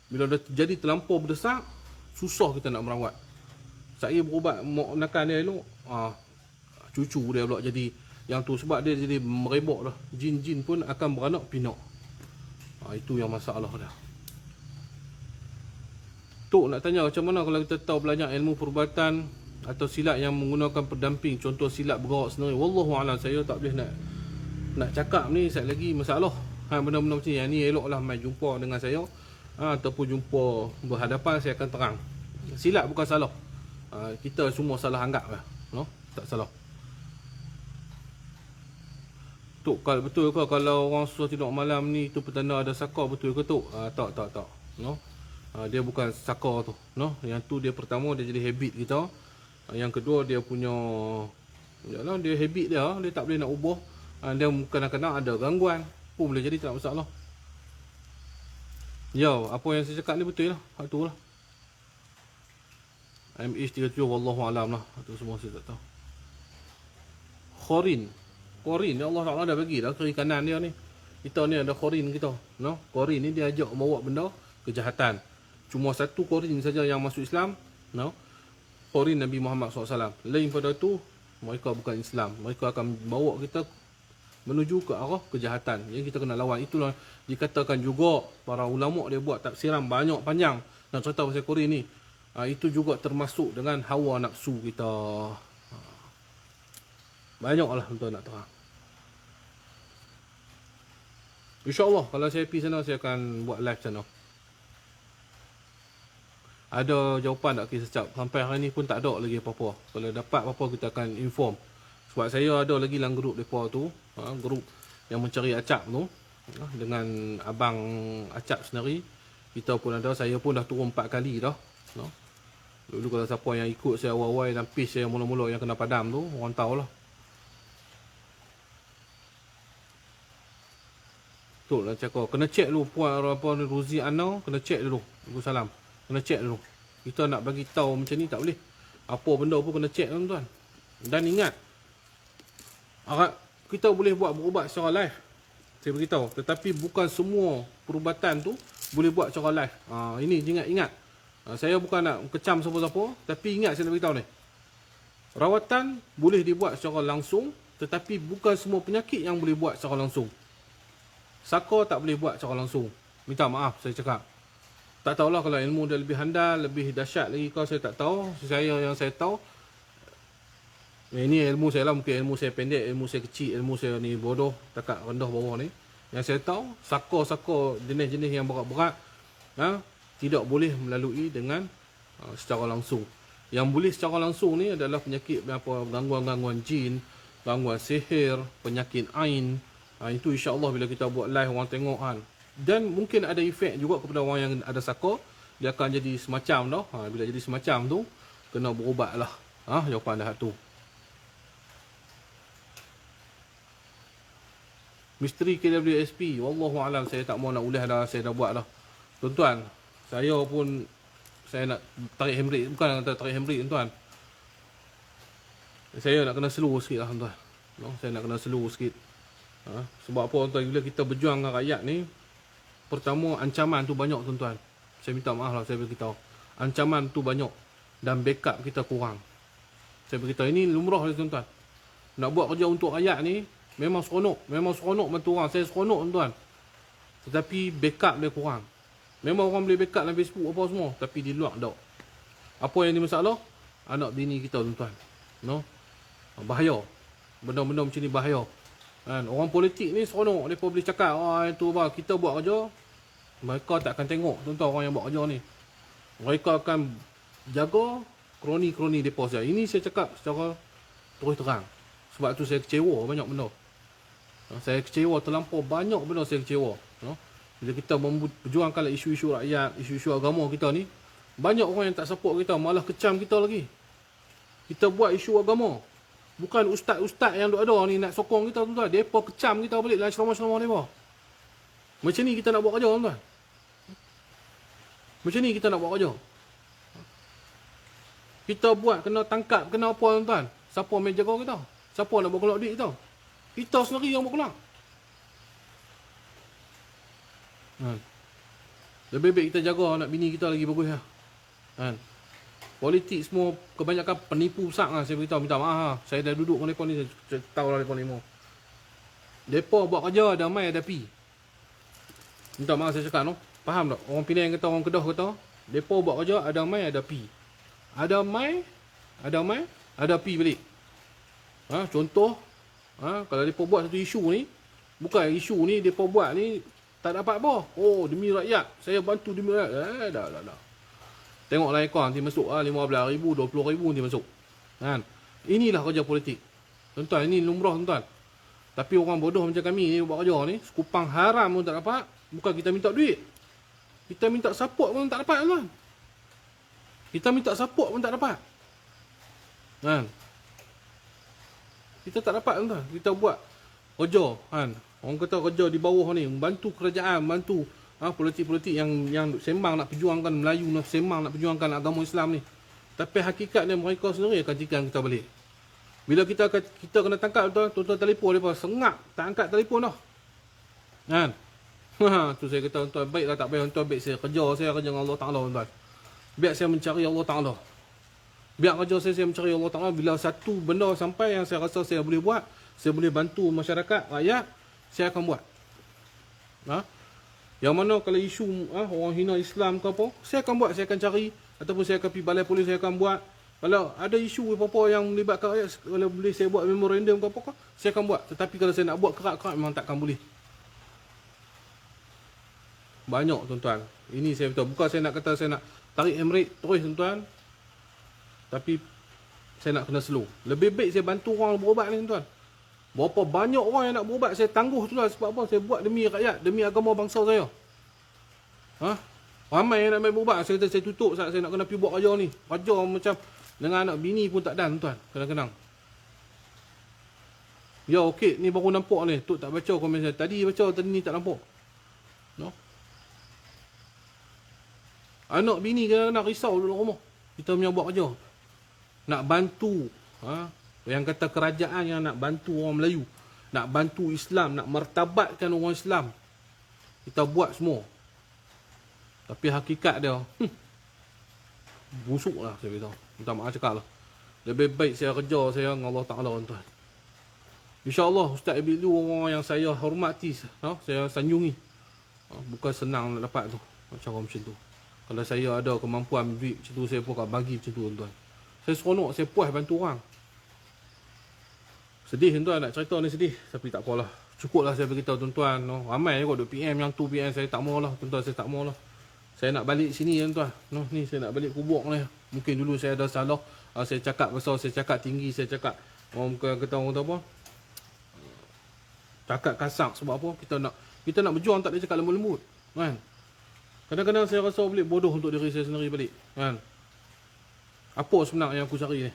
Bila dah jadi terlampau besar, susah kita nak merawat. Saya berubat makan dia elok, cucu dia pula jadi yang tu. Sebab dia jadi merebak dah. Jin-jin pun akan beranak pinak. Itu yang masalah dah. Tok nak tanya macam mana kalau kita tahu belajar ilmu perubatan atau silat yang menggunakan pendamping, contoh silat bergerak sendiri. Wallahualam, saya tak boleh nak cakap ni, sekali lagi masalah. Benda-benda macam ni, yang ni eloklah mai jumpa dengan saya, ataupun jumpa berhadapan, saya akan terang. Silat bukan salah. Kita semua salah anggap lah. Tak salah. Tok, betul ke kalau orang susah tidur malam ni itu petanda ada saka, betul ke Tok? Tak. Dia bukan saka tu. Yang tu dia pertama dia jadi habit kita. Yang kedua dia punya, dia habit dia tak boleh nak ubah. Dia kadang-kadang ada gangguan pun boleh jadi, tak masalah. Apa yang saya cakap ni betul lah. Itu lah. MH37 wallahualam lah. Itu semua saya tak tahu. Khorin ya Allah Ta'ala dah bagi dah kiri kanan dia ni. Kita ni ada khorin kita. Khorin ni dia ajak bawa benda kejahatan. Cuma satu khorin saja yang masuk Islam. Khorin Nabi Muhammad SAW. Lain pada tu, mereka bukan Islam. Mereka akan bawa kita menuju ke arah kejahatan yang kita kena lawan. Itulah dikatakan juga para ulama dia buat tafsiran banyak panjang nak cerita pasal khorin ni. Itu juga termasuk dengan hawa nafsu kita. Banyaklah tuan nak terang. InsyaAllah kalau saya pergi sana, saya akan buat live sana. Ada jawapan tak kisah secap? Sampai hari ni pun tak ada lagi apa-apa. Kalau dapat apa-apa kita akan inform. Sebab saya ada lagi dalam grup mereka tu, grup yang mencari acap tu, dengan abang acap sendiri. Kita pun ada, saya pun dah turun 4 kali dah. Dulu kalau siapa yang ikut saya awal-awal dan pitch saya mula-mula yang kena padam tu, orang tahulah. Tu nak cakap, kena check dulu puan apa ni Ruzi Anau, kena check dulu. Waalaikumsalam. Kena check dulu. Kita nak bagi tahu macam ni tak boleh. Apa benda pun kena check tuan-tuan. Dan ingat, kita boleh buat berubat secara live. Saya beritahu, tetapi bukan semua perubatan tu boleh buat secara live. Ini ingat. Saya bukan nak kecam siapa-siapa, tapi ingat saya nak beritahu ni. Rawatan boleh dibuat secara langsung, tetapi bukan semua penyakit yang boleh buat secara langsung. Saka tak boleh buat secara langsung. Minta maaf saya cakap. Tak tahulah kalau ilmu dia lebih handal, lebih dahsyat lagi kau, saya tak tahu. Yang saya tahu, Ini ilmu saya lah, mungkin ilmu saya pendek, ilmu saya kecil, ilmu saya ni bodoh, takat rendah bawah ni. Yang saya tahu, sako-sako jenis-jenis yang berat-berat tidak boleh melalui dengan secara langsung. Yang boleh secara langsung ni adalah penyakit apa, gangguan-gangguan jin, gangguan sihir, penyakit ain. Itu insya-Allah bila kita buat live orang tengok kan. Dan mungkin ada efek juga kepada orang yang ada sako, dia akan jadi semacam dah. Bila jadi semacam tu, kena berubat lah. Jawapan dah tu. Misteri KWSP, wallahualam, saya tak mau nak ulas dah, saya dah buat dah. Tuan-tuan, saya pun saya nak tarik handbrake, bukan nak tarik handbrake tuan-tuan. Saya nak kena slow sikit lah tuan-tuan. Saya nak kena slow sikit. Sebab apa tuan-tuan, bila kita berjuang dengan rakyat ni, pertama ancaman tu banyak tuan-tuan. Saya minta maaf lah, saya beritahu. Ancaman tu banyak dan backup kita kurang. Saya beritahu, ini lumrah tuan-tuan. Nak buat kerja untuk rakyat ni memang seronok bantu orang. Saya seronok tuan-tuan. Tetapi backup dia kurang. Memang orang boleh backup dalam Facebook apa semua, tapi di luar tak. Apa yang di masalah? Anak bini kita tuan-tuan. Bahaya. Benda-benda macam ni bahaya. Orang politik ni seronok, mereka boleh cakap itu apa, kita buat kerja, mereka tak akan tengok tuan-tuan orang yang buat kerja ni. Mereka akan jaga kroni-kroni depa saja. Ini saya cakap secara terus terang. Sebab tu saya kecewa banyak benda. Saya kecewa terlampau banyak benda, saya kecewa. Bila kita memperjuangkan isu-isu rakyat, isu-isu agama kita ni, banyak orang yang tak support kita, malah kecam kita lagi. Kita buat isu agama. Bukan ustaz-ustaz yang ada ni nak sokong kita tuan-tuan. Depa kecam kita balik dalam ceramah-ceramah depa. Macam ni kita nak buat kerja tuan-tuan. Macam ni kita nak buat kerja. Kita buat kena tangkap, kena apa tuan-tuan? Siapa main jaga kita? Siapa nak buat keluar duit kita? Kita sendiri yang buat keluar. Lebih baik kita jaga anak bini kita lagi bagus lah. Politik semua kebanyakan penipu sak lah. Saya beritahu, minta maaf lah. Saya dah duduk dengan mereka ni, saya tahu lah mereka ni mau. Mereka buat kerja ada mai ada pi. Minta maaf saya cakap no. Faham tak? Orang Penang kata, orang Kedah kata, mereka buat kerja ada mai ada pi. Ada mai, ada pi balik. Contoh, kalau mereka buat satu isu ni, bukan isu ni mereka buat ni tak dapat apa. Oh, demi rakyat, saya bantu demi rakyat. Dah. Tengoklah ekor nanti masuk 15,000, 20,000 nanti masuk. Inilah kerja politik. Tuan-tuan, ini lumrah tuan-tuan. Tapi orang bodoh macam kami ni buat kerja ni, sekupang haram pun tak dapat. Bukan kita minta duit. Kita minta support pun tak dapat tuan. Kita minta support pun tak dapat. Kita tak dapat tuan. Kita buat kerja orang kata kerja di bawah ni, bantu kerajaan, bantu politik-politik yang sembang nak perjuangkan Melayu, nak sembang nak perjuangkan agama Islam ni. Tapi hakikatnya mereka sendiri akan tikam kita balik. Bila kita kena tangkap tuan-tuan telefon depa sengak, tak angkat telefon dah. Tu saya kata tuan-tuan, baiklah tak payah tuan, baik saya kerja dengan Allah Taala tuan. Biar saya mencari Allah Taala. Biar kerja saya mencari Allah Taala. Bila satu benda sampai yang saya rasa saya boleh buat, saya boleh bantu masyarakat, rakyat, saya akan buat. Yang mana kalau isu orang hina Islam ke apa, saya akan buat, saya akan cari, ataupun saya akan pergi balai polis, saya akan buat. Kalau ada isu apa-apa yang melibatkan rakyat, kalau boleh saya buat memorandum ke apa, saya akan buat. Tetapi kalau saya nak buat kerak-kerak, memang takkan boleh. Banyak tuan-tuan. Ini saya betul. Bukan saya nak kata saya nak tarik handbrake terus tuan-tuan. Tapi saya nak kena slow. Lebih baik saya bantu orang berubat ni tuan. Berapa banyak orang yang nak berubat, saya tangguh tuan. Sebab apa? Saya buat demi rakyat, demi agama bangsa saya. Ramai yang nak main berubat. Saya kata saya tutup saat saya nak kena pergi buat kerja ni. Kerja macam dengan anak bini pun tak dan tuan. Kadang-kadang. Ya okey, ni baru nampak ni. Tok tak baca komen saya. Tadi baca, tadi ni tak nampak. Anak bini kadang-kadang risau dulu rumah. Kita punya buat kerja. Nak bantu. Yang kata kerajaan yang nak bantu orang Melayu. Nak bantu Islam. Nak martabatkan orang Islam. Kita buat semua. Tapi hakikat dia. Busuk lah saya beritahu. Minta maaf cakap lah. Lebih baik saya kerja saya dengan Allah Ta'ala tuan. InsyaAllah Ustaz Ibidu orang yang saya hormati. Saya sanjungi. Bukan senang nak dapat tu. Cara macam tu. Kalau saya ada kemampuan duit macam tu, saya pun akan bagi macam tu tuan. Saya seronok, saya puas bantu orang. Sedih tuan nak cerita ni sedih. Tapi tak apalah. Cukuplah saya beritahu tuan-tuan. No. Ramai kot duk PM yang tu PM saya tak mau lah. Tuan-tuan saya tak mau lah. Saya nak balik sini tuan. No, ni saya nak balik kubur ni. Mungkin dulu saya ada salah. Saya cakap besar, saya cakap tinggi, saya cakap orang kata orang tu apa? Cakap kasar sebab apa? Kita nak berjuang tak boleh cakap lembut-lembut. Kan? Kadang-kadang saya rasa boleh bodoh untuk diri saya sendiri balik. Kan? Apa sebenarnya yang aku cari ni?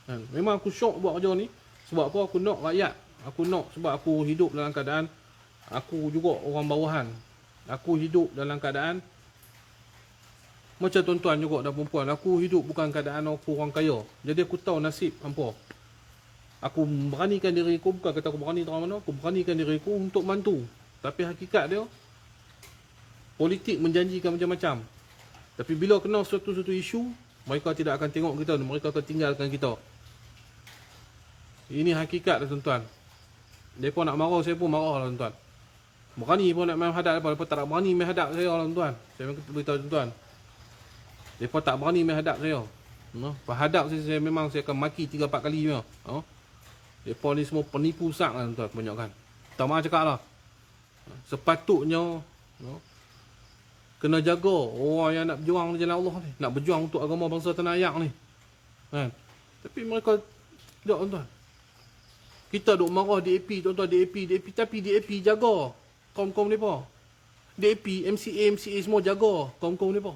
Kan? Memang aku syok buat kerja ni. Sebab apa? Aku nak rakyat. Aku nak sebab aku hidup dalam keadaan aku juga orang bawahan. Aku hidup dalam keadaan macam tuan-tuan juga dan perempuan. Aku hidup bukan keadaan aku orang kaya. Jadi aku tahu nasib hampa. Aku beranikan diriku, bukan kata aku berani terang mana, aku beranikan diriku untuk bantu. Tapi hakikat dia, politik menjanjikan macam-macam. Tapi bila kena suatu isu, mereka tidak akan tengok kita, mereka akan tinggalkan kita. Ini hakikat tuan-tuan. Mereka nak marah saya pun marah lah tuan-tuan. Berani pun nak main hadap mereka tak berani main hadap saya lah tuan-tuan. Saya beritahu tuan-tuan. Mereka tak berani main hadap saya. Hadap saya memang saya akan maki 3-4 kali punya. Mereka ni semua penipu sak lah tuan-tuan kebanyakan. Tak maaf cakap lah. Sepatutnya kena jaga orang yang nak berjuang di jalan Allah ni. Nak berjuang untuk agama bangsa tanah air ni. Kan? Tapi mereka tak tuan-tuan. Kita duk marah DAP tuan-tuan, DAP. Tapi DAP jaga kaum-kaum mereka. DAP, MCA semua jaga kaum-kaum mereka.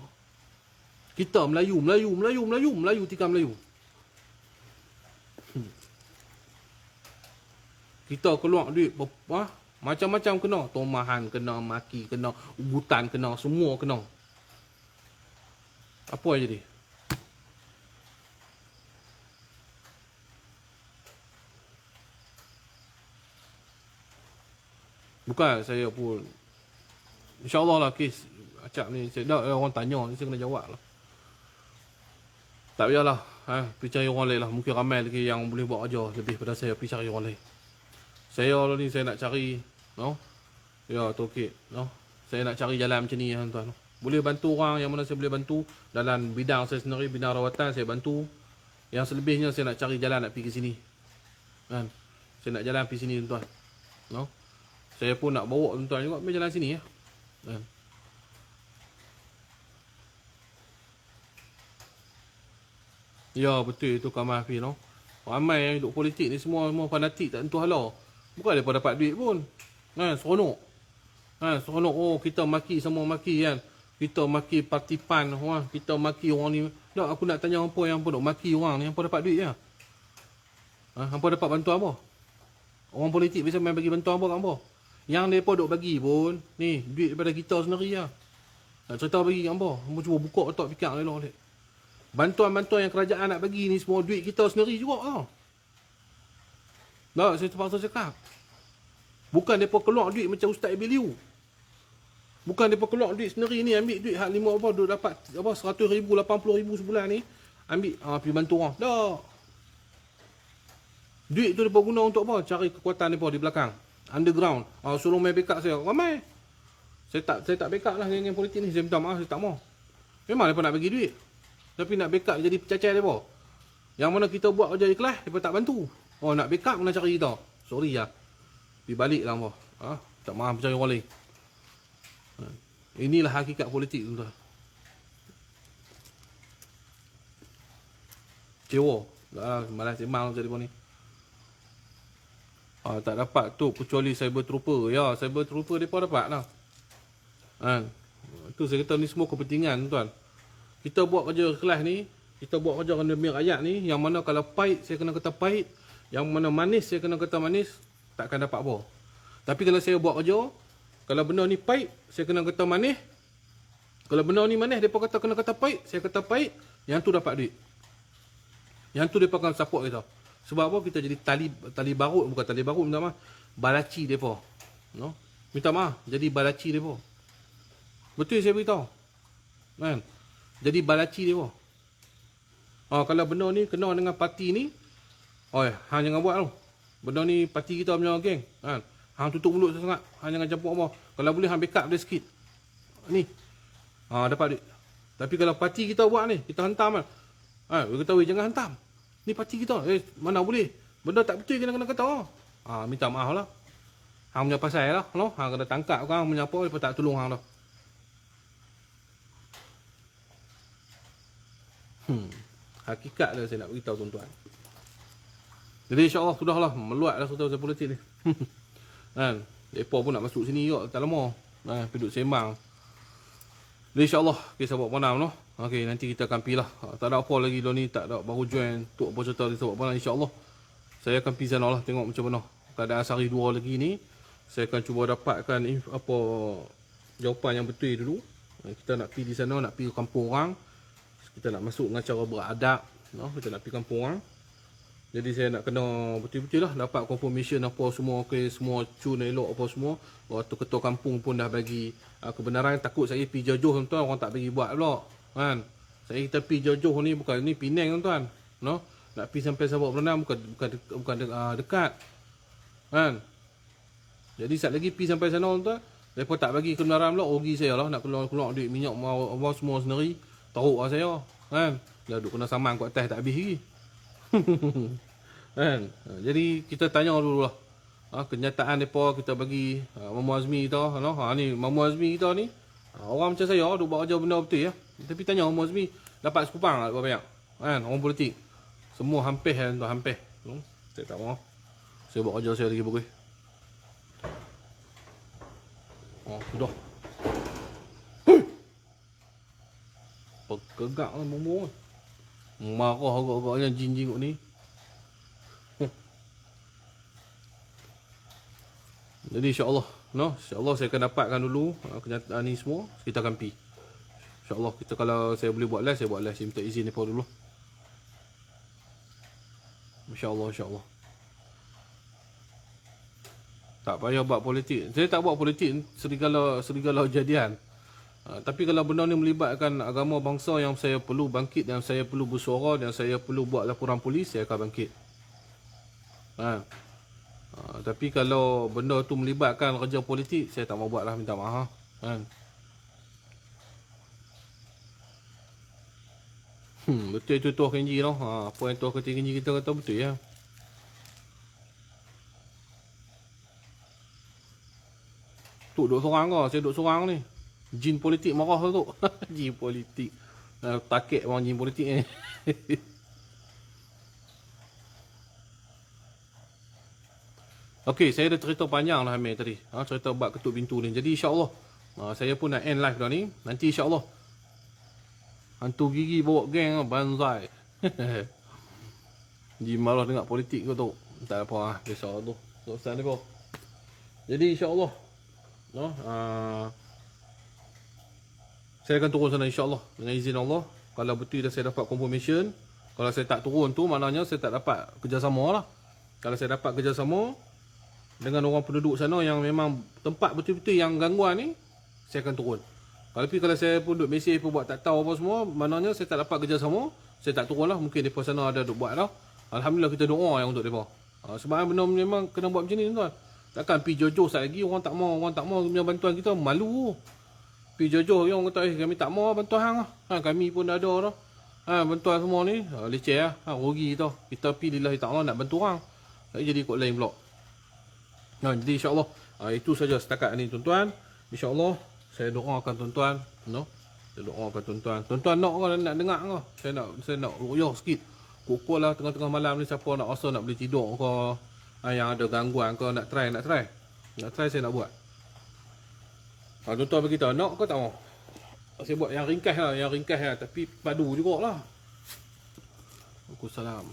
Kita Melayu tikam Melayu. Kita keluar duit macam-macam kena. Tomahan kena, maki kena, ubutan kena, semua kena. Apa jadi? Bukan saya pun InsyaAllah lah kes acap ni saya dah orang tanya saya kena jawab lah. Tak payahlah pergi cari orang lain lah. Mungkin ramai lagi yang boleh buat kerja lebih pada saya. Pergi cari orang lain. Saya lah ni saya nak cari ya tokek saya nak cari jalan macam ni tuan. Boleh bantu orang yang mana saya boleh bantu dalam bidang saya sendiri, bidang rawatan saya bantu. Yang selebihnya saya nak cari jalan nak pergi ke sini. Kan? Saya nak jalan pergi sini tuan. Saya pun nak bawa tuan juga pergi jalan sini ya. Kan? Ya betul itu Kamal Hafiz Ramai yang hidup politik ni semua fanatik tak tentu hala. Bukan mereka dapat duit pun. Seronok. Seronok kita maki semua maki kan. Kita maki parti PAN, kita maki orang ni. Tak aku nak tanya apa yang pun maki orang ni, hampa dapat duit ya. Hampa dapat bantuan apa? Orang politik biasa main bagi bantuan apa kat hampa? Yang mereka duk bagi pun ni duit daripada kita sendiri lah. Nak cerita bagi kat hampa. Hampa cuba buka otak fikir elok. Bantuan-bantuan yang kerajaan nak bagi ni semua duit kita sendiri juga tau. Tak, saya terpaksa cakap. Bukan mereka keluar duit macam Ustaz Ibiliu. Bukan mereka keluar duit sendiri ni, ambil duit hak 5 apa, duk dapat 100,000, 80,000 sebulan ni. Ambil, pergi bantu orang. Tak. Duit tu mereka guna untuk apa? Cari kekuatan mereka di belakang. Underground. Suruh main backup saya. Ramai. Saya tak backup lah dengan politik ni. Saya minta maaf, saya tak mau. Memang mereka nak bagi duit. Tapi nak backup jadi pecacai mereka. Yang mana kita buat kerja ikhlas, mereka tak bantu. Nak backup kena cari kita. Sorry lah. Pergi balik lah apa. Tak maaf cari orang lain. Inilah hakikat politik tu. Cewa. Malas sembang macam ni. Tak dapat tu kecuali cyber trooper. Ya, cyber trooper mereka dapat lah. Tu saya kata ni semua kepentingan tuan. Kita buat kerja ikhlas ni, kita buat kerja demi rakyat ni, yang mana kalau pahit saya kena kata pahit, yang mana manis saya kena kata manis, takkan dapat apa. Tapi kalau saya buat kerja, kalau benda ni pahit, saya kena kata manis. Kalau benda ni manis, mereka kena kata pahit, saya kata pahit, yang tu dapat duit. Yang tu mereka akan support kita. Sebab apa? Kita jadi tali barut, bukan tali barut, minta maaf, balaci mereka. Minta maaf, jadi balaci mereka. Betul saya beritahu. Kan? Jadi balaci mereka. Kalau benda ni kena dengan parti ni, hang jangan buat tau. Benda ni parti kita punya geng. Hang tutup mulut sangat. Hang jangan campur apa. Kalau boleh hang backup dia sikit. Ni. Dapat duit. Tapi kalau parti kita buat ni, kita hantam kan. Kita tahu jangan hantam. Ni parti kita. Mana boleh. Benda tak betul kena kata. Minta maaf lah. Hang punya pasal lah, no? Hang kena tangkap kan, punya apa, lepas tak tolong hang dah. Hakikat dah saya nak beritahu tuan-tuan. Jadi insyaAllah sudahlah, meluat dah pasal politik ni. Kan? Mereka pun nak masuk sini juga, tak lama. Duduk sembang. Jadi insyaAllah, okay, sahabat Panam, no? Okay, nanti kita akan pergi lah. Tak ada apa lagi dah ni, tak ada baru join. Tuk apa cerita di sahabat Panam, insyaAllah. Saya akan pergi sana lah, tengok macam mana. Keadaan sehari dua lagi ni, saya akan cuba dapatkan apa jawapan yang betul dulu. Kita nak pergi di sana, nak pergi ke kampung orang. Kita nak masuk dengan cara beradab, no? Kita nak pergi kampung orang. Jadi saya nak kena betul-betul lah dapat confirmation apa semua, okay, semua cun elok apa semua. Waktu ketua kampung pun dah bagi kebenaran. Takut saya pergi jauh tuan-tuan, orang tak bagi buat pula, kan. Kita pergi jauh ni bukan ni Penang tuan-tuan, no? Nak pergi sampai Sabak Berenang bukan dekat, kan. Jadi sat lagi pergi sampai sana tuan-tuan, mereka tak bagi kebenaran pula, rugi saya lah. Nak keluar duit minyak mau semua sendiri, teruk lah saya, kan. Dah duk kena saman kat atas tak habis lagi. Kan? Jadi kita tanya dulu lah, kenyataan mereka kita bagi Mamu Azmi kita, no? Ni Mamu Azmi kita ni, orang macam saya duk buat kerja benda betul ya. Tapi tanya Mamu Azmi dapat sekupang tak berapa banyak, kan? Orang politik semua hampir kan, hampir, no? Saya tak mahu, saya buat kerja saya lagi bagus. Sudah pegagak lah Mamu. Marah agak-agaknya jin-jin kot ni. Jadi insyaAllah, no? InsyaAllah saya akan dapatkan dulu kenyataan ni semua. Kita akan pergi. InsyaAllah kita, kalau saya boleh buat live, saya buat live. Saya minta izin mereka dulu. InsyaAllah, insyaAllah. Tak payah buat politik. Saya tak buat politik serigala jadian. Tapi kalau benda ni melibatkan agama bangsa yang saya perlu bangkit, dan saya perlu bersuara, dan saya perlu buat laporan polis, saya akan bangkit. Tapi kalau benda tu melibatkan kerja politik, saya tak mau buat lah, minta maaf. Betul tu Tuah Kenji tau. Apa yang Tuah Kenji kita kata betul ya. Tu duduk seorang ke? Saya duduk seorang ni. Jin politik marah tu. Jin politik. Takik orang jin politik ni. Okey, saya ada cerita panjang lah Amir tadi. Cerita bab ketuk pintu ni. Jadi insyaAllah, saya pun nak end live dah ni. Nanti insyaAllah, hantu gigi bawa geng banzai. Jin malah dengar politik ke tu. Tak apa lah. Biasa tu. Selesai ni pun. Jadi insyaAllah, no, saya akan turun sana insyaAllah dengan izin Allah. Kalau betul dah saya dapat confirmation. Kalau saya tak turun tu, maknanya saya tak dapat kerjasama lah. Kalau saya dapat kerjasama dengan orang penduduk sana yang memang tempat betul-betul yang gangguan ni, saya akan turun. Kalau saya pun duduk mesej pun buat tak tahu apa semua, maknanya saya tak dapat kerjasama, saya tak turun lah. Mungkin mereka sana ada duk buat lah. Alhamdulillah kita doa yang untuk mereka. Sebab benda memang kena buat macam ni tuan. Takkan pergi jojo sekali lagi orang tak mau punya bantuan kita, malu. Pergi jojo yang kata kami tak mau bantuan hang lah. Kami pun dah ada dah. Bantuan semua ni leceh lah. Rugi tau. Kita pergi lillahi ta'ala nak bantu orang. Jadi ikut lain pula. Jadi insyaAllah itu saja setakat ni tuan-tuan. InsyaAllah saya doakan tuan-tuan, no? Saya doakan tuan-tuan. Tuan-tuan nak dengar ke? Saya nak rukyah sikit. Pukul lah tengah-tengah malam ni, siapa nak rasa nak boleh tidur ke, yang ada gangguan ke, nak try. Nak try saya nak buat. Tuan-tuan beritahu nak ke tak mau? Saya buat yang ringkas lah, tapi padu jugalah. Waalaikumsalam.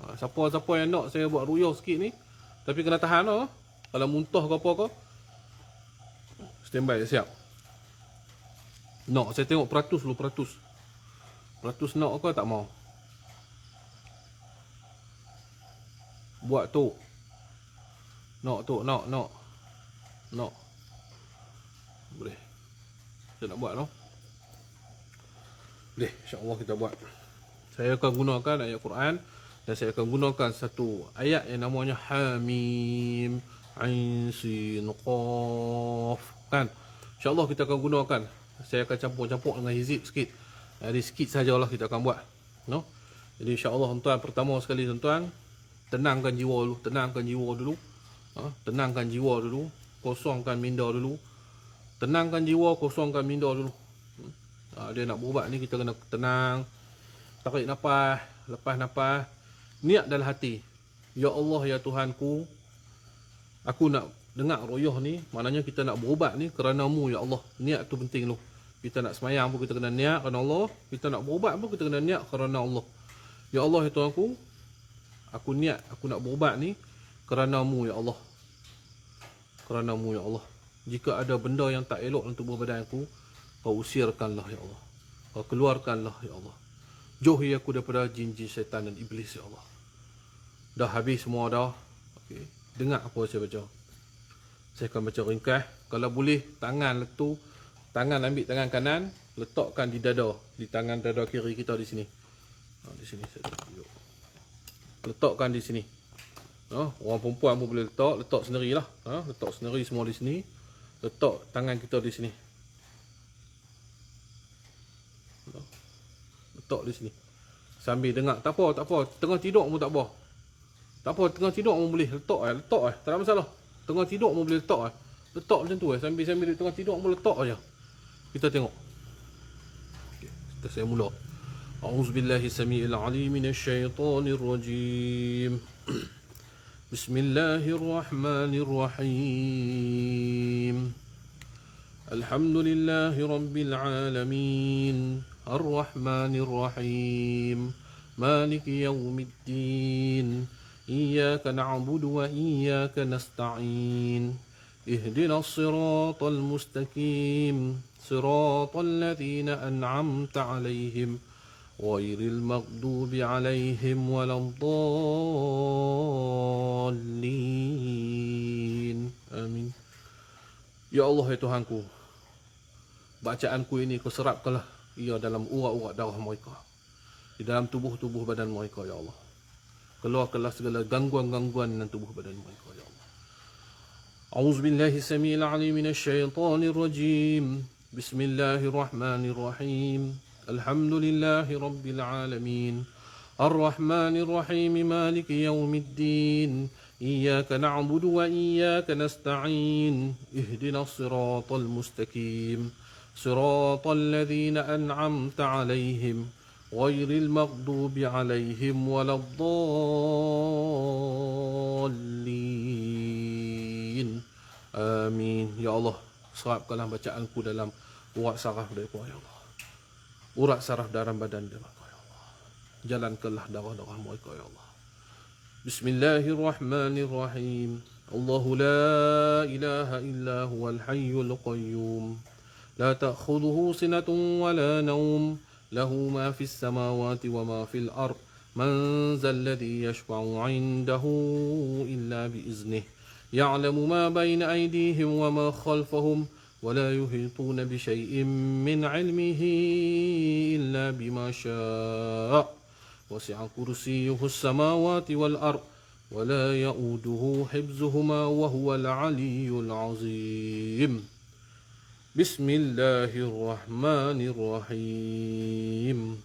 Siapa yang nak saya buat ruyah sikit ni, tapi kena tahan lah. Kalau muntah ke apa ke, standby siap. Nak saya tengok peratus dulu, peratus nak ke tak mau. Buat tu. Nak. Boleh. Saya nak buat tau. Boleh, insya-Allah kita buat. Saya akan gunakan ayat Quran, dan saya akan gunakan satu ayat yang namanya Hamim Ain Sin Qaf. Kan? Insya-Allah kita akan gunakan. Saya akan campur-campur dengan hizib sikit. Jadi sikit sajalah kita akan buat. No? Jadi insya-Allah tuan-tuan, pertama sekali tuan-tuan, tenangkan jiwa dulu, tenangkan jiwa dulu. Tenangkan jiwa dulu, kosongkan minda dulu. Tenangkan jiwa, kosongkan minda dulu. Dia nak berubat ni kita kena tenang. Tarik nafas, lepas nafas, niat dalam hati. Ya Allah, ya Tuhanku, aku nak dengar royah ni, maknanya kita nak berubat ni kerana-Mu ya Allah. Niat tu penting dulu. Kita nak semayang pun kita kena niat kerana Allah. Kita nak berubat pun kita kena niat kerana Allah. Ya Allah, ya Tuhanku, aku niat aku nak berubat ni kerana-Mu ya Allah. Kerana-Mu ya Allah. Jika ada benda yang tak elok dalam tubuh badan aku, Kau usirkanlah ya Allah. Kau keluarkanlah ya Allah. Jauhi aku daripada jin-jin syaitan dan iblis ya Allah. Dah habis semua dah. Okey. Dengar apa saya baca. Saya akan baca ringkas. Kalau boleh tangan letup, tangan ambil tangan kanan, letakkan di dada, di tangan dada kiri kita di sini. Di sini saya tunjuk. Letakkan di sini. Orang perempuan pun boleh letak sendirilah. Letak sendiri semua di sini. Letak tangan kita di sini. Letak di sini. Sambil dengar. Tak apa. Tengah tidur pun tak apa. Tak apa, tengah tidur pun boleh. Letak. Tak ada masalah. Tengah tidur pun boleh letak. Letak macam tu. Sambil tengah tidur pun letak aja. Kita tengok. Okay, saya mula. A'udzubillahi samiil alim minasyaitonir rajim. Bismillahirrahmanirrahim. Alhamdulillahi rabbil alamin. Ar-Rahmanir Rahim. Maliki yaumiddin. Iyyaka na'budu wa iyyaka nasta'in. Ihdinas siratal mustaqim. Siratal ladzina an'amta 'alaihim ghairil maghdubi 'alaihim waladdallin. Amin. Ya Allah, ya Tuhanku, bacaanku ini Kau serapkanlah ia dalam urat-urat darah mereka, di dalam tubuh-tubuh badan mereka ya Allah. Keluarkanlah segala gangguan-gangguan dalam tubuh badan mereka ya Allah. A'udzubillahi samiil alim minasyaitonir rajim. Bismillahirrahmanirrahim. Alhamdulillahi rabbil alamin. Ar-Rahmanir Rahim. Maliki yaumiddin. Iyyaka na'budu wa iyyaka nasta'in. Ihdinas siratal mustaqim. Siratal ladzina an'amta 'alaihim ghairil maghdubi 'alaihim waladdallin. Amin. Ya Allah, serapkanlah bacaanku dalam urat saraf mereka ya Allah. Urat saraf dalam badan mereka ya Allah. Jalankanlah darah-darah mereka ya Allah. Bismillahirrahmanirrahim. Allahu la ilaha illa huwal hayyul qayyum. La ta'khudhuhu sinatun wa la nawm. Lahu ma fis samawati wa ma fil ard. Man zal ladzi yashfa'u 'indahu illa bi iznihi. Ya'lamu ma bayna aydihim wa ma khalfahum. ولا يحيطون بشيء من علمه إلا بما شاء. وسع كرسيه السماوات والأرض ولا يؤوده حفظهما وهو العلي العظيم. بسم الله الرحمن الرحيم.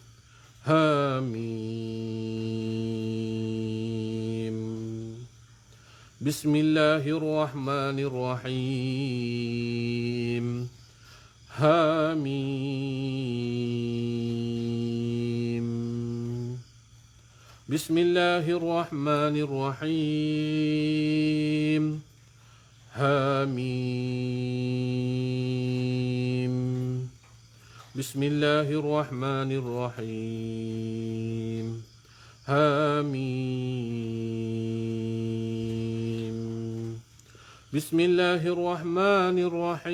حميم. بسم الله الرحمن الرحيم. حميم. بسم الله الرحمن الرحيم. حميم. بسم الله الرحمن الرحيم. حميم. بسم الله الرحمن الرحيم.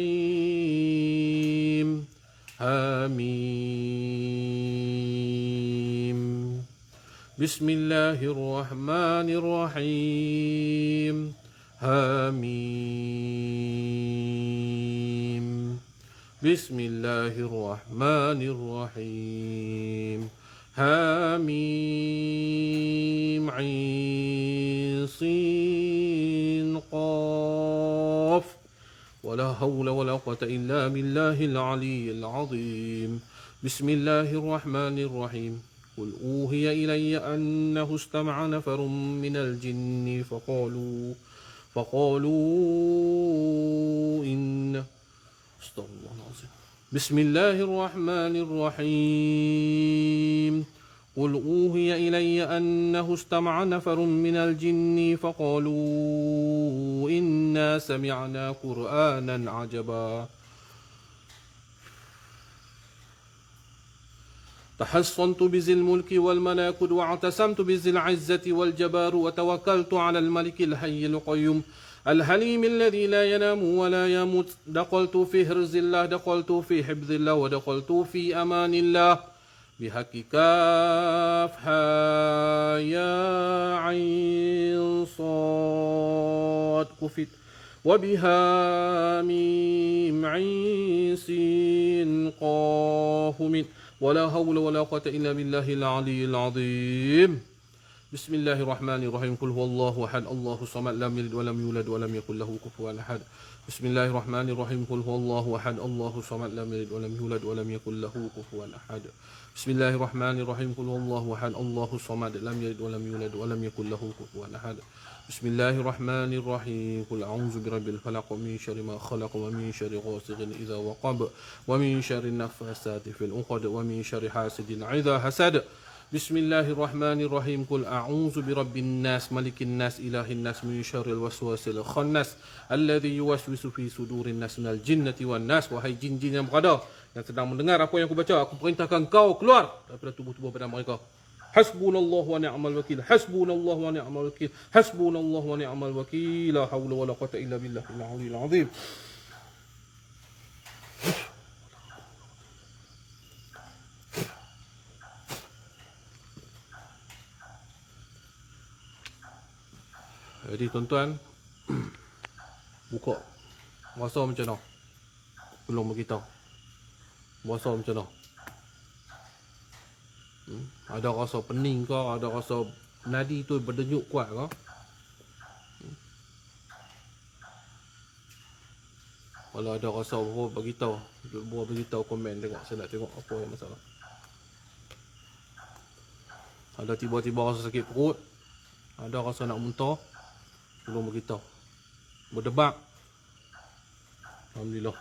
حميم. بسم الله الرحمن الرحيم. حميم. بسم الله الرحمن الرحيم. حميم. عين صين قاف. ولا حول ولا قوة إلا بالله العلي العظيم. بسم الله الرحمن الرحيم. قل أوحي إلي أنه استمع نفر من الجن فقالوا إن استغفر الله العظيم. بسم الله الرحمن الرحيم. قل أوحي إلي أنه استمع نفر من الجن فقالوا إنا سمعنا قرآنا عجبا تحصنت بذي الملك والملكوت واعتصمت بذي العزة والجبار وتوكلت على الملك الحي القيوم الحليم الذي لا ينام ولا يموت. دخلت في حرز الله، دخلت في حفظ الله، ودخلت في أمان الله بحق كافها يا عين صاد كفت وبها ميم عين سين قاف من ولا حول ولا قوة إلا بالله العلي العظيم. بسم الله الرحمن الرحيم. قل هو الله أحد الله الصمد لم يلد ولم يولد ولم يكن له كفوا أحد. بسم الله الرحمن الرحيم. قل هو الله أحد الله الصمد لم يلد ولم يولد ولم يكن له كفوا أحد. بسم الله الرحمن الرحيم. قل هو الله أحد الله الصمد لم يلد ولم يولد ولم يكن له كفوا أحد. بسم الله الرحمن الرحيم. قل أعوذ برب الفلق من شر ما خلق ومن شر غاسق إذا وقب ومن شر النفاثات في العقد ومن شر حاسد إذا حسد. بسم الله الرحمن الرحيم. قل أعوذ برب الناس ملك الناس إله الناس من شر الوسواس الخناس الذي يوسوس في صدور الناس من الجنة والناس. Wahai jin-jin yang berada yang sedang mendengar apa yang aku baca, aku perintahkan kau keluar daripada tubuh-tubuh badan mereka. Hasbunallahu wa ni'mal wakil. Hasbunallahu wa ni'mal wakil. Hasbunallahu wa ni'mal wakil. La haula wala quwwata illa billahil aliyyil azim. Jadi tuan-tuan, buka rasa macam mana? Belum beritahu. Rasa macam mana? Ada rasa pening ke? Ada rasa nadi tu berdenyut kuat ke? Kalau ada rasa apa, beritahu komen, tengok saya nak tengok apa yang masalah. Ada tiba-tiba rasa sakit perut, ada rasa nak muntah, belum beritahu. Berdebak. Alhamdulillah.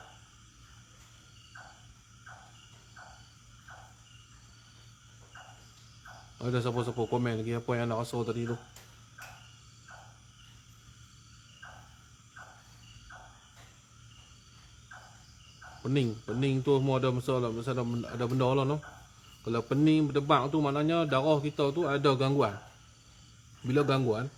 Ada siapa-siapa komen lagi apa yang nak rasa tadi tu? Pening tu semua ada masalah, ada benda lah no. Kalau pening berdebak tu maknanya darah kita tu ada gangguan. Bila gangguan,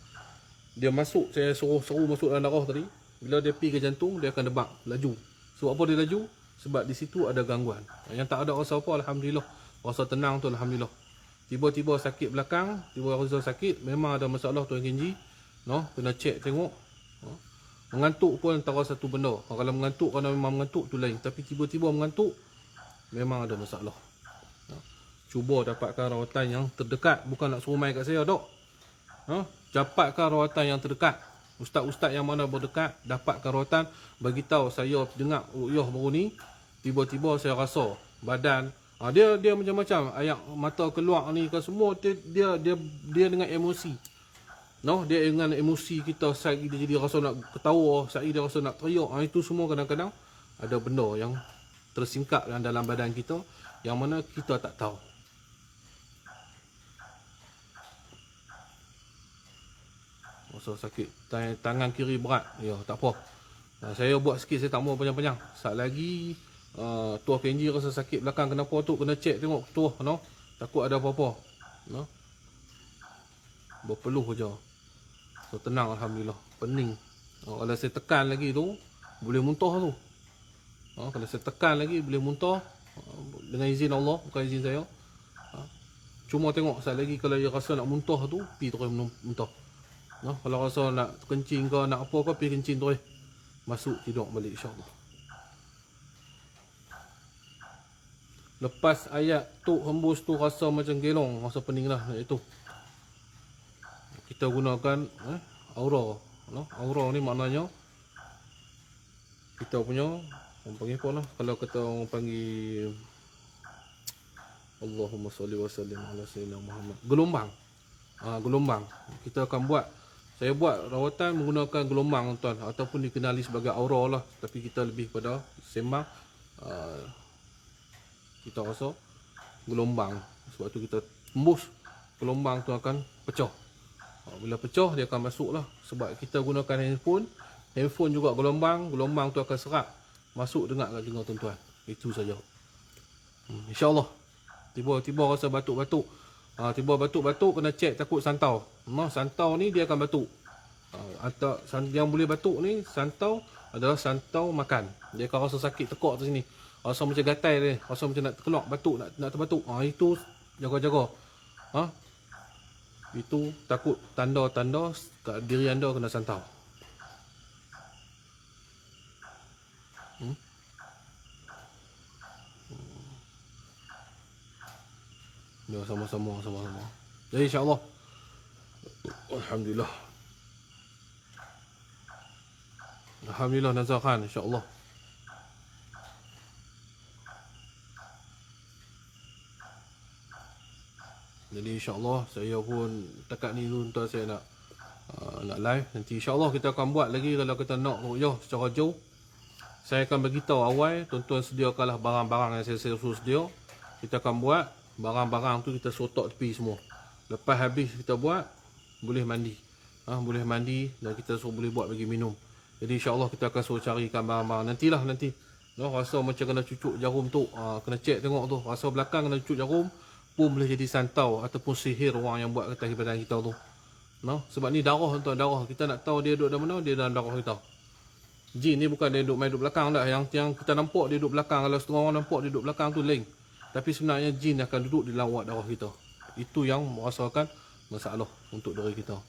dia masuk, saya seru masuk dalam darah tadi. Bila dia pergi ke jantung, dia akan debak, laju. Sebab apa dia laju? Sebab di situ ada gangguan. Yang tak ada rasa apa, alhamdulillah. Rasa tenang tu alhamdulillah. Tiba-tiba sakit belakang, tiba-tiba rasa sakit, memang ada masalah Tuan Kenji. No, kena cek tengok. No. Mengantuk pun antara satu benda. Kalau mengantuk, kalau memang mengantuk tu lain. Tapi tiba-tiba mengantuk, memang ada masalah. No. Cuba dapatkan rawatan yang terdekat. Bukan nak suruh main kat saya, dok. No. Dapatkan rawatan yang terdekat. Ustaz-ustaz yang mana berdekat, dapatkan rawatan. Bagitahu saya dengar ruqyah baru ni, tiba-tiba saya rasa badan dia macam-macam, air mata keluar ni ke semua, dia dengan emosi. No, dia dengan emosi kita, sehari dia jadi rasa nak ketawa, sehari dia rasa nak teriak. Itu semua kadang-kadang ada benda yang tersingkap dalam badan kita yang mana kita tak tahu. Rasa sakit tangan kiri berat, ya tak apa. Saya buat sikit, saya tak mau panjang-panjang. Sat lagi Tuah Kenji rasa sakit belakang, kenapa tu, kena cek tengok tuah, no. Takut ada apa-apa, no. Berpeluh je. So tenang alhamdulillah. Pening. Kalau saya tekan lagi tu boleh muntah tu. Kalau saya tekan lagi boleh muntah, dengan izin Allah, bukan izin saya. Cuma tengok sat lagi kalau dia rasa nak muntah tu, pergi terus muntah. No, kalau rasa nak kencing ke, nak apa ke, pergi kencing terus. Masuk tidur balik insya-Allah. Lepas ayat tu hembus tu rasa macam gelong, rasa pening lah itu. Kita gunakan aura, no? Aura ni maknanya kita punya, orang panggil apa lah, kalau kita orang panggil Allahumma salli wa sallim ala sayyidina Muhammad. Gelombang. Gelombang. Kita akan buat, saya buat rawatan menggunakan gelombang tuan, ataupun dikenali sebagai aura lah, tapi kita lebih pada sembang. Kita rasa gelombang, sebab tu kita tembus gelombang tu akan pecah. Bila pecah dia akan masuk lah, sebab kita gunakan handphone juga gelombang tu akan serap masuk dengar kat telinga tuan-tuan. Itu saja. InsyaAllah. Tiba-tiba rasa batuk-batuk, tiba batuk-batuk, kena check, takut santau. Santau ni dia akan batuk. Yang boleh batuk ni, santau adalah santau makan. Dia akan rasa sakit tekak tu sini, rasa macam gatai dia, rasa macam nak terkelak batuk, nak terbatuk. Itu jaga-jaga. Itu takut tanda-tanda diri anda kena santau. Ya, sama-sama. Jadi insyaAllah. Alhamdulillah Nazar Khan, insyaAllah. Jadi insyaAllah saya pun takat ni dulu tuan, saya nak live. Nanti insyaAllah kita akan buat lagi kalau kita nak ruqyah secara jauh. Saya akan beritahu awal, tuan-tuan sediakanlah barang-barang yang saya suruh sedia. Kita akan buat barang-barang tu, kita sotok tepi semua. Lepas habis kita buat, boleh mandi. Boleh mandi dan kita suruh boleh buat bagi minum. Jadi insyaAllah kita akan suruh carikan barang-barang. Nanti. Rasa macam kena cucuk jarum tu, kena check tengok tu. Rasa belakang kena cucuk jarum pun boleh jadi santau ataupun sihir orang yang buat ke atas badan kita tu. Sebab ni darah tuan, darah. Kita nak tahu dia duduk dalam mana, dia dalam darah kita. Jin ni bukan dia duduk main duduk belakang dah. Yang kita nampak dia duduk belakang. Kalau setengah orang nampak dia duduk belakang tu lain. Tapi sebenarnya jin akan duduk di lawak darah kita. Itu yang merasakan masalah untuk diri kita.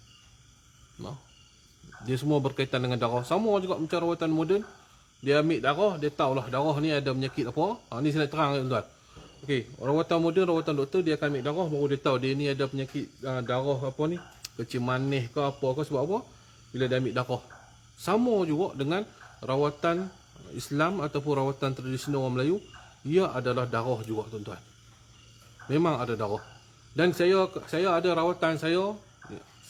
Dia semua berkaitan dengan darah. Sama juga macam rawatan moden. Dia ambil darah, dia tahulah darah ni ada penyakit apa. Ni saya nak terang tuan. Okey, rawatan moden, rawatan doktor, dia akan ambil darah baru dia tahu dia ni ada penyakit darah apa ni, kecil manis ke apa ke, sebab apa? Bila dia ambil darah. Sama juga dengan rawatan Islam ataupun rawatan tradisional orang Melayu, ia adalah darah juga tuan-tuan. Memang ada darah. Dan saya ada rawatan saya,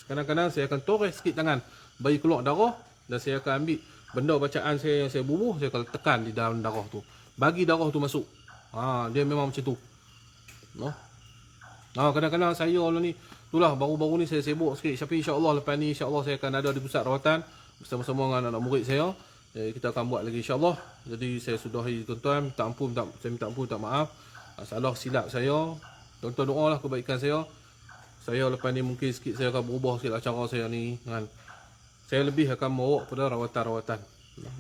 kadang-kadang saya akan toreh sikit tangan bagi keluar darah, dan saya akan ambil benda bacaan saya yang saya bubuh, saya akan tekan di dalam darah tu, bagi darah tu masuk. Dia memang macam tu. Kadang-kadang saya ni, itulah baru-baru ni saya sibuk sikit. Tapi insyaAllah lepas ni, insyaAllah saya akan ada di pusat rawatan bersama-sama dengan anak-anak murid saya. Kita akan buat lagi insyaAllah. Jadi saya sudahi tuan-tuan, saya minta ampun, minta maaf salah silap saya. Tuan-tuan doalah kebaikan saya. Saya lepas ni mungkin sikit saya akan berubah sikit cara saya ni kan. Saya lebih akan bawa pada rawatan-rawatan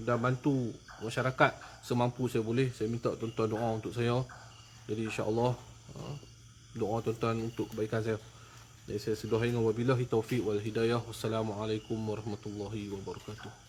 dan bantu masyarakat semampu saya boleh. Saya minta tuan-tuan doa untuk saya. Jadi insyaAllah doa tuan-tuan untuk kebaikan saya. Jadi saya sudahi dengan wabillahi taufiq wal hidayah. Wassalamualaikum warahmatullahi wabarakatuh.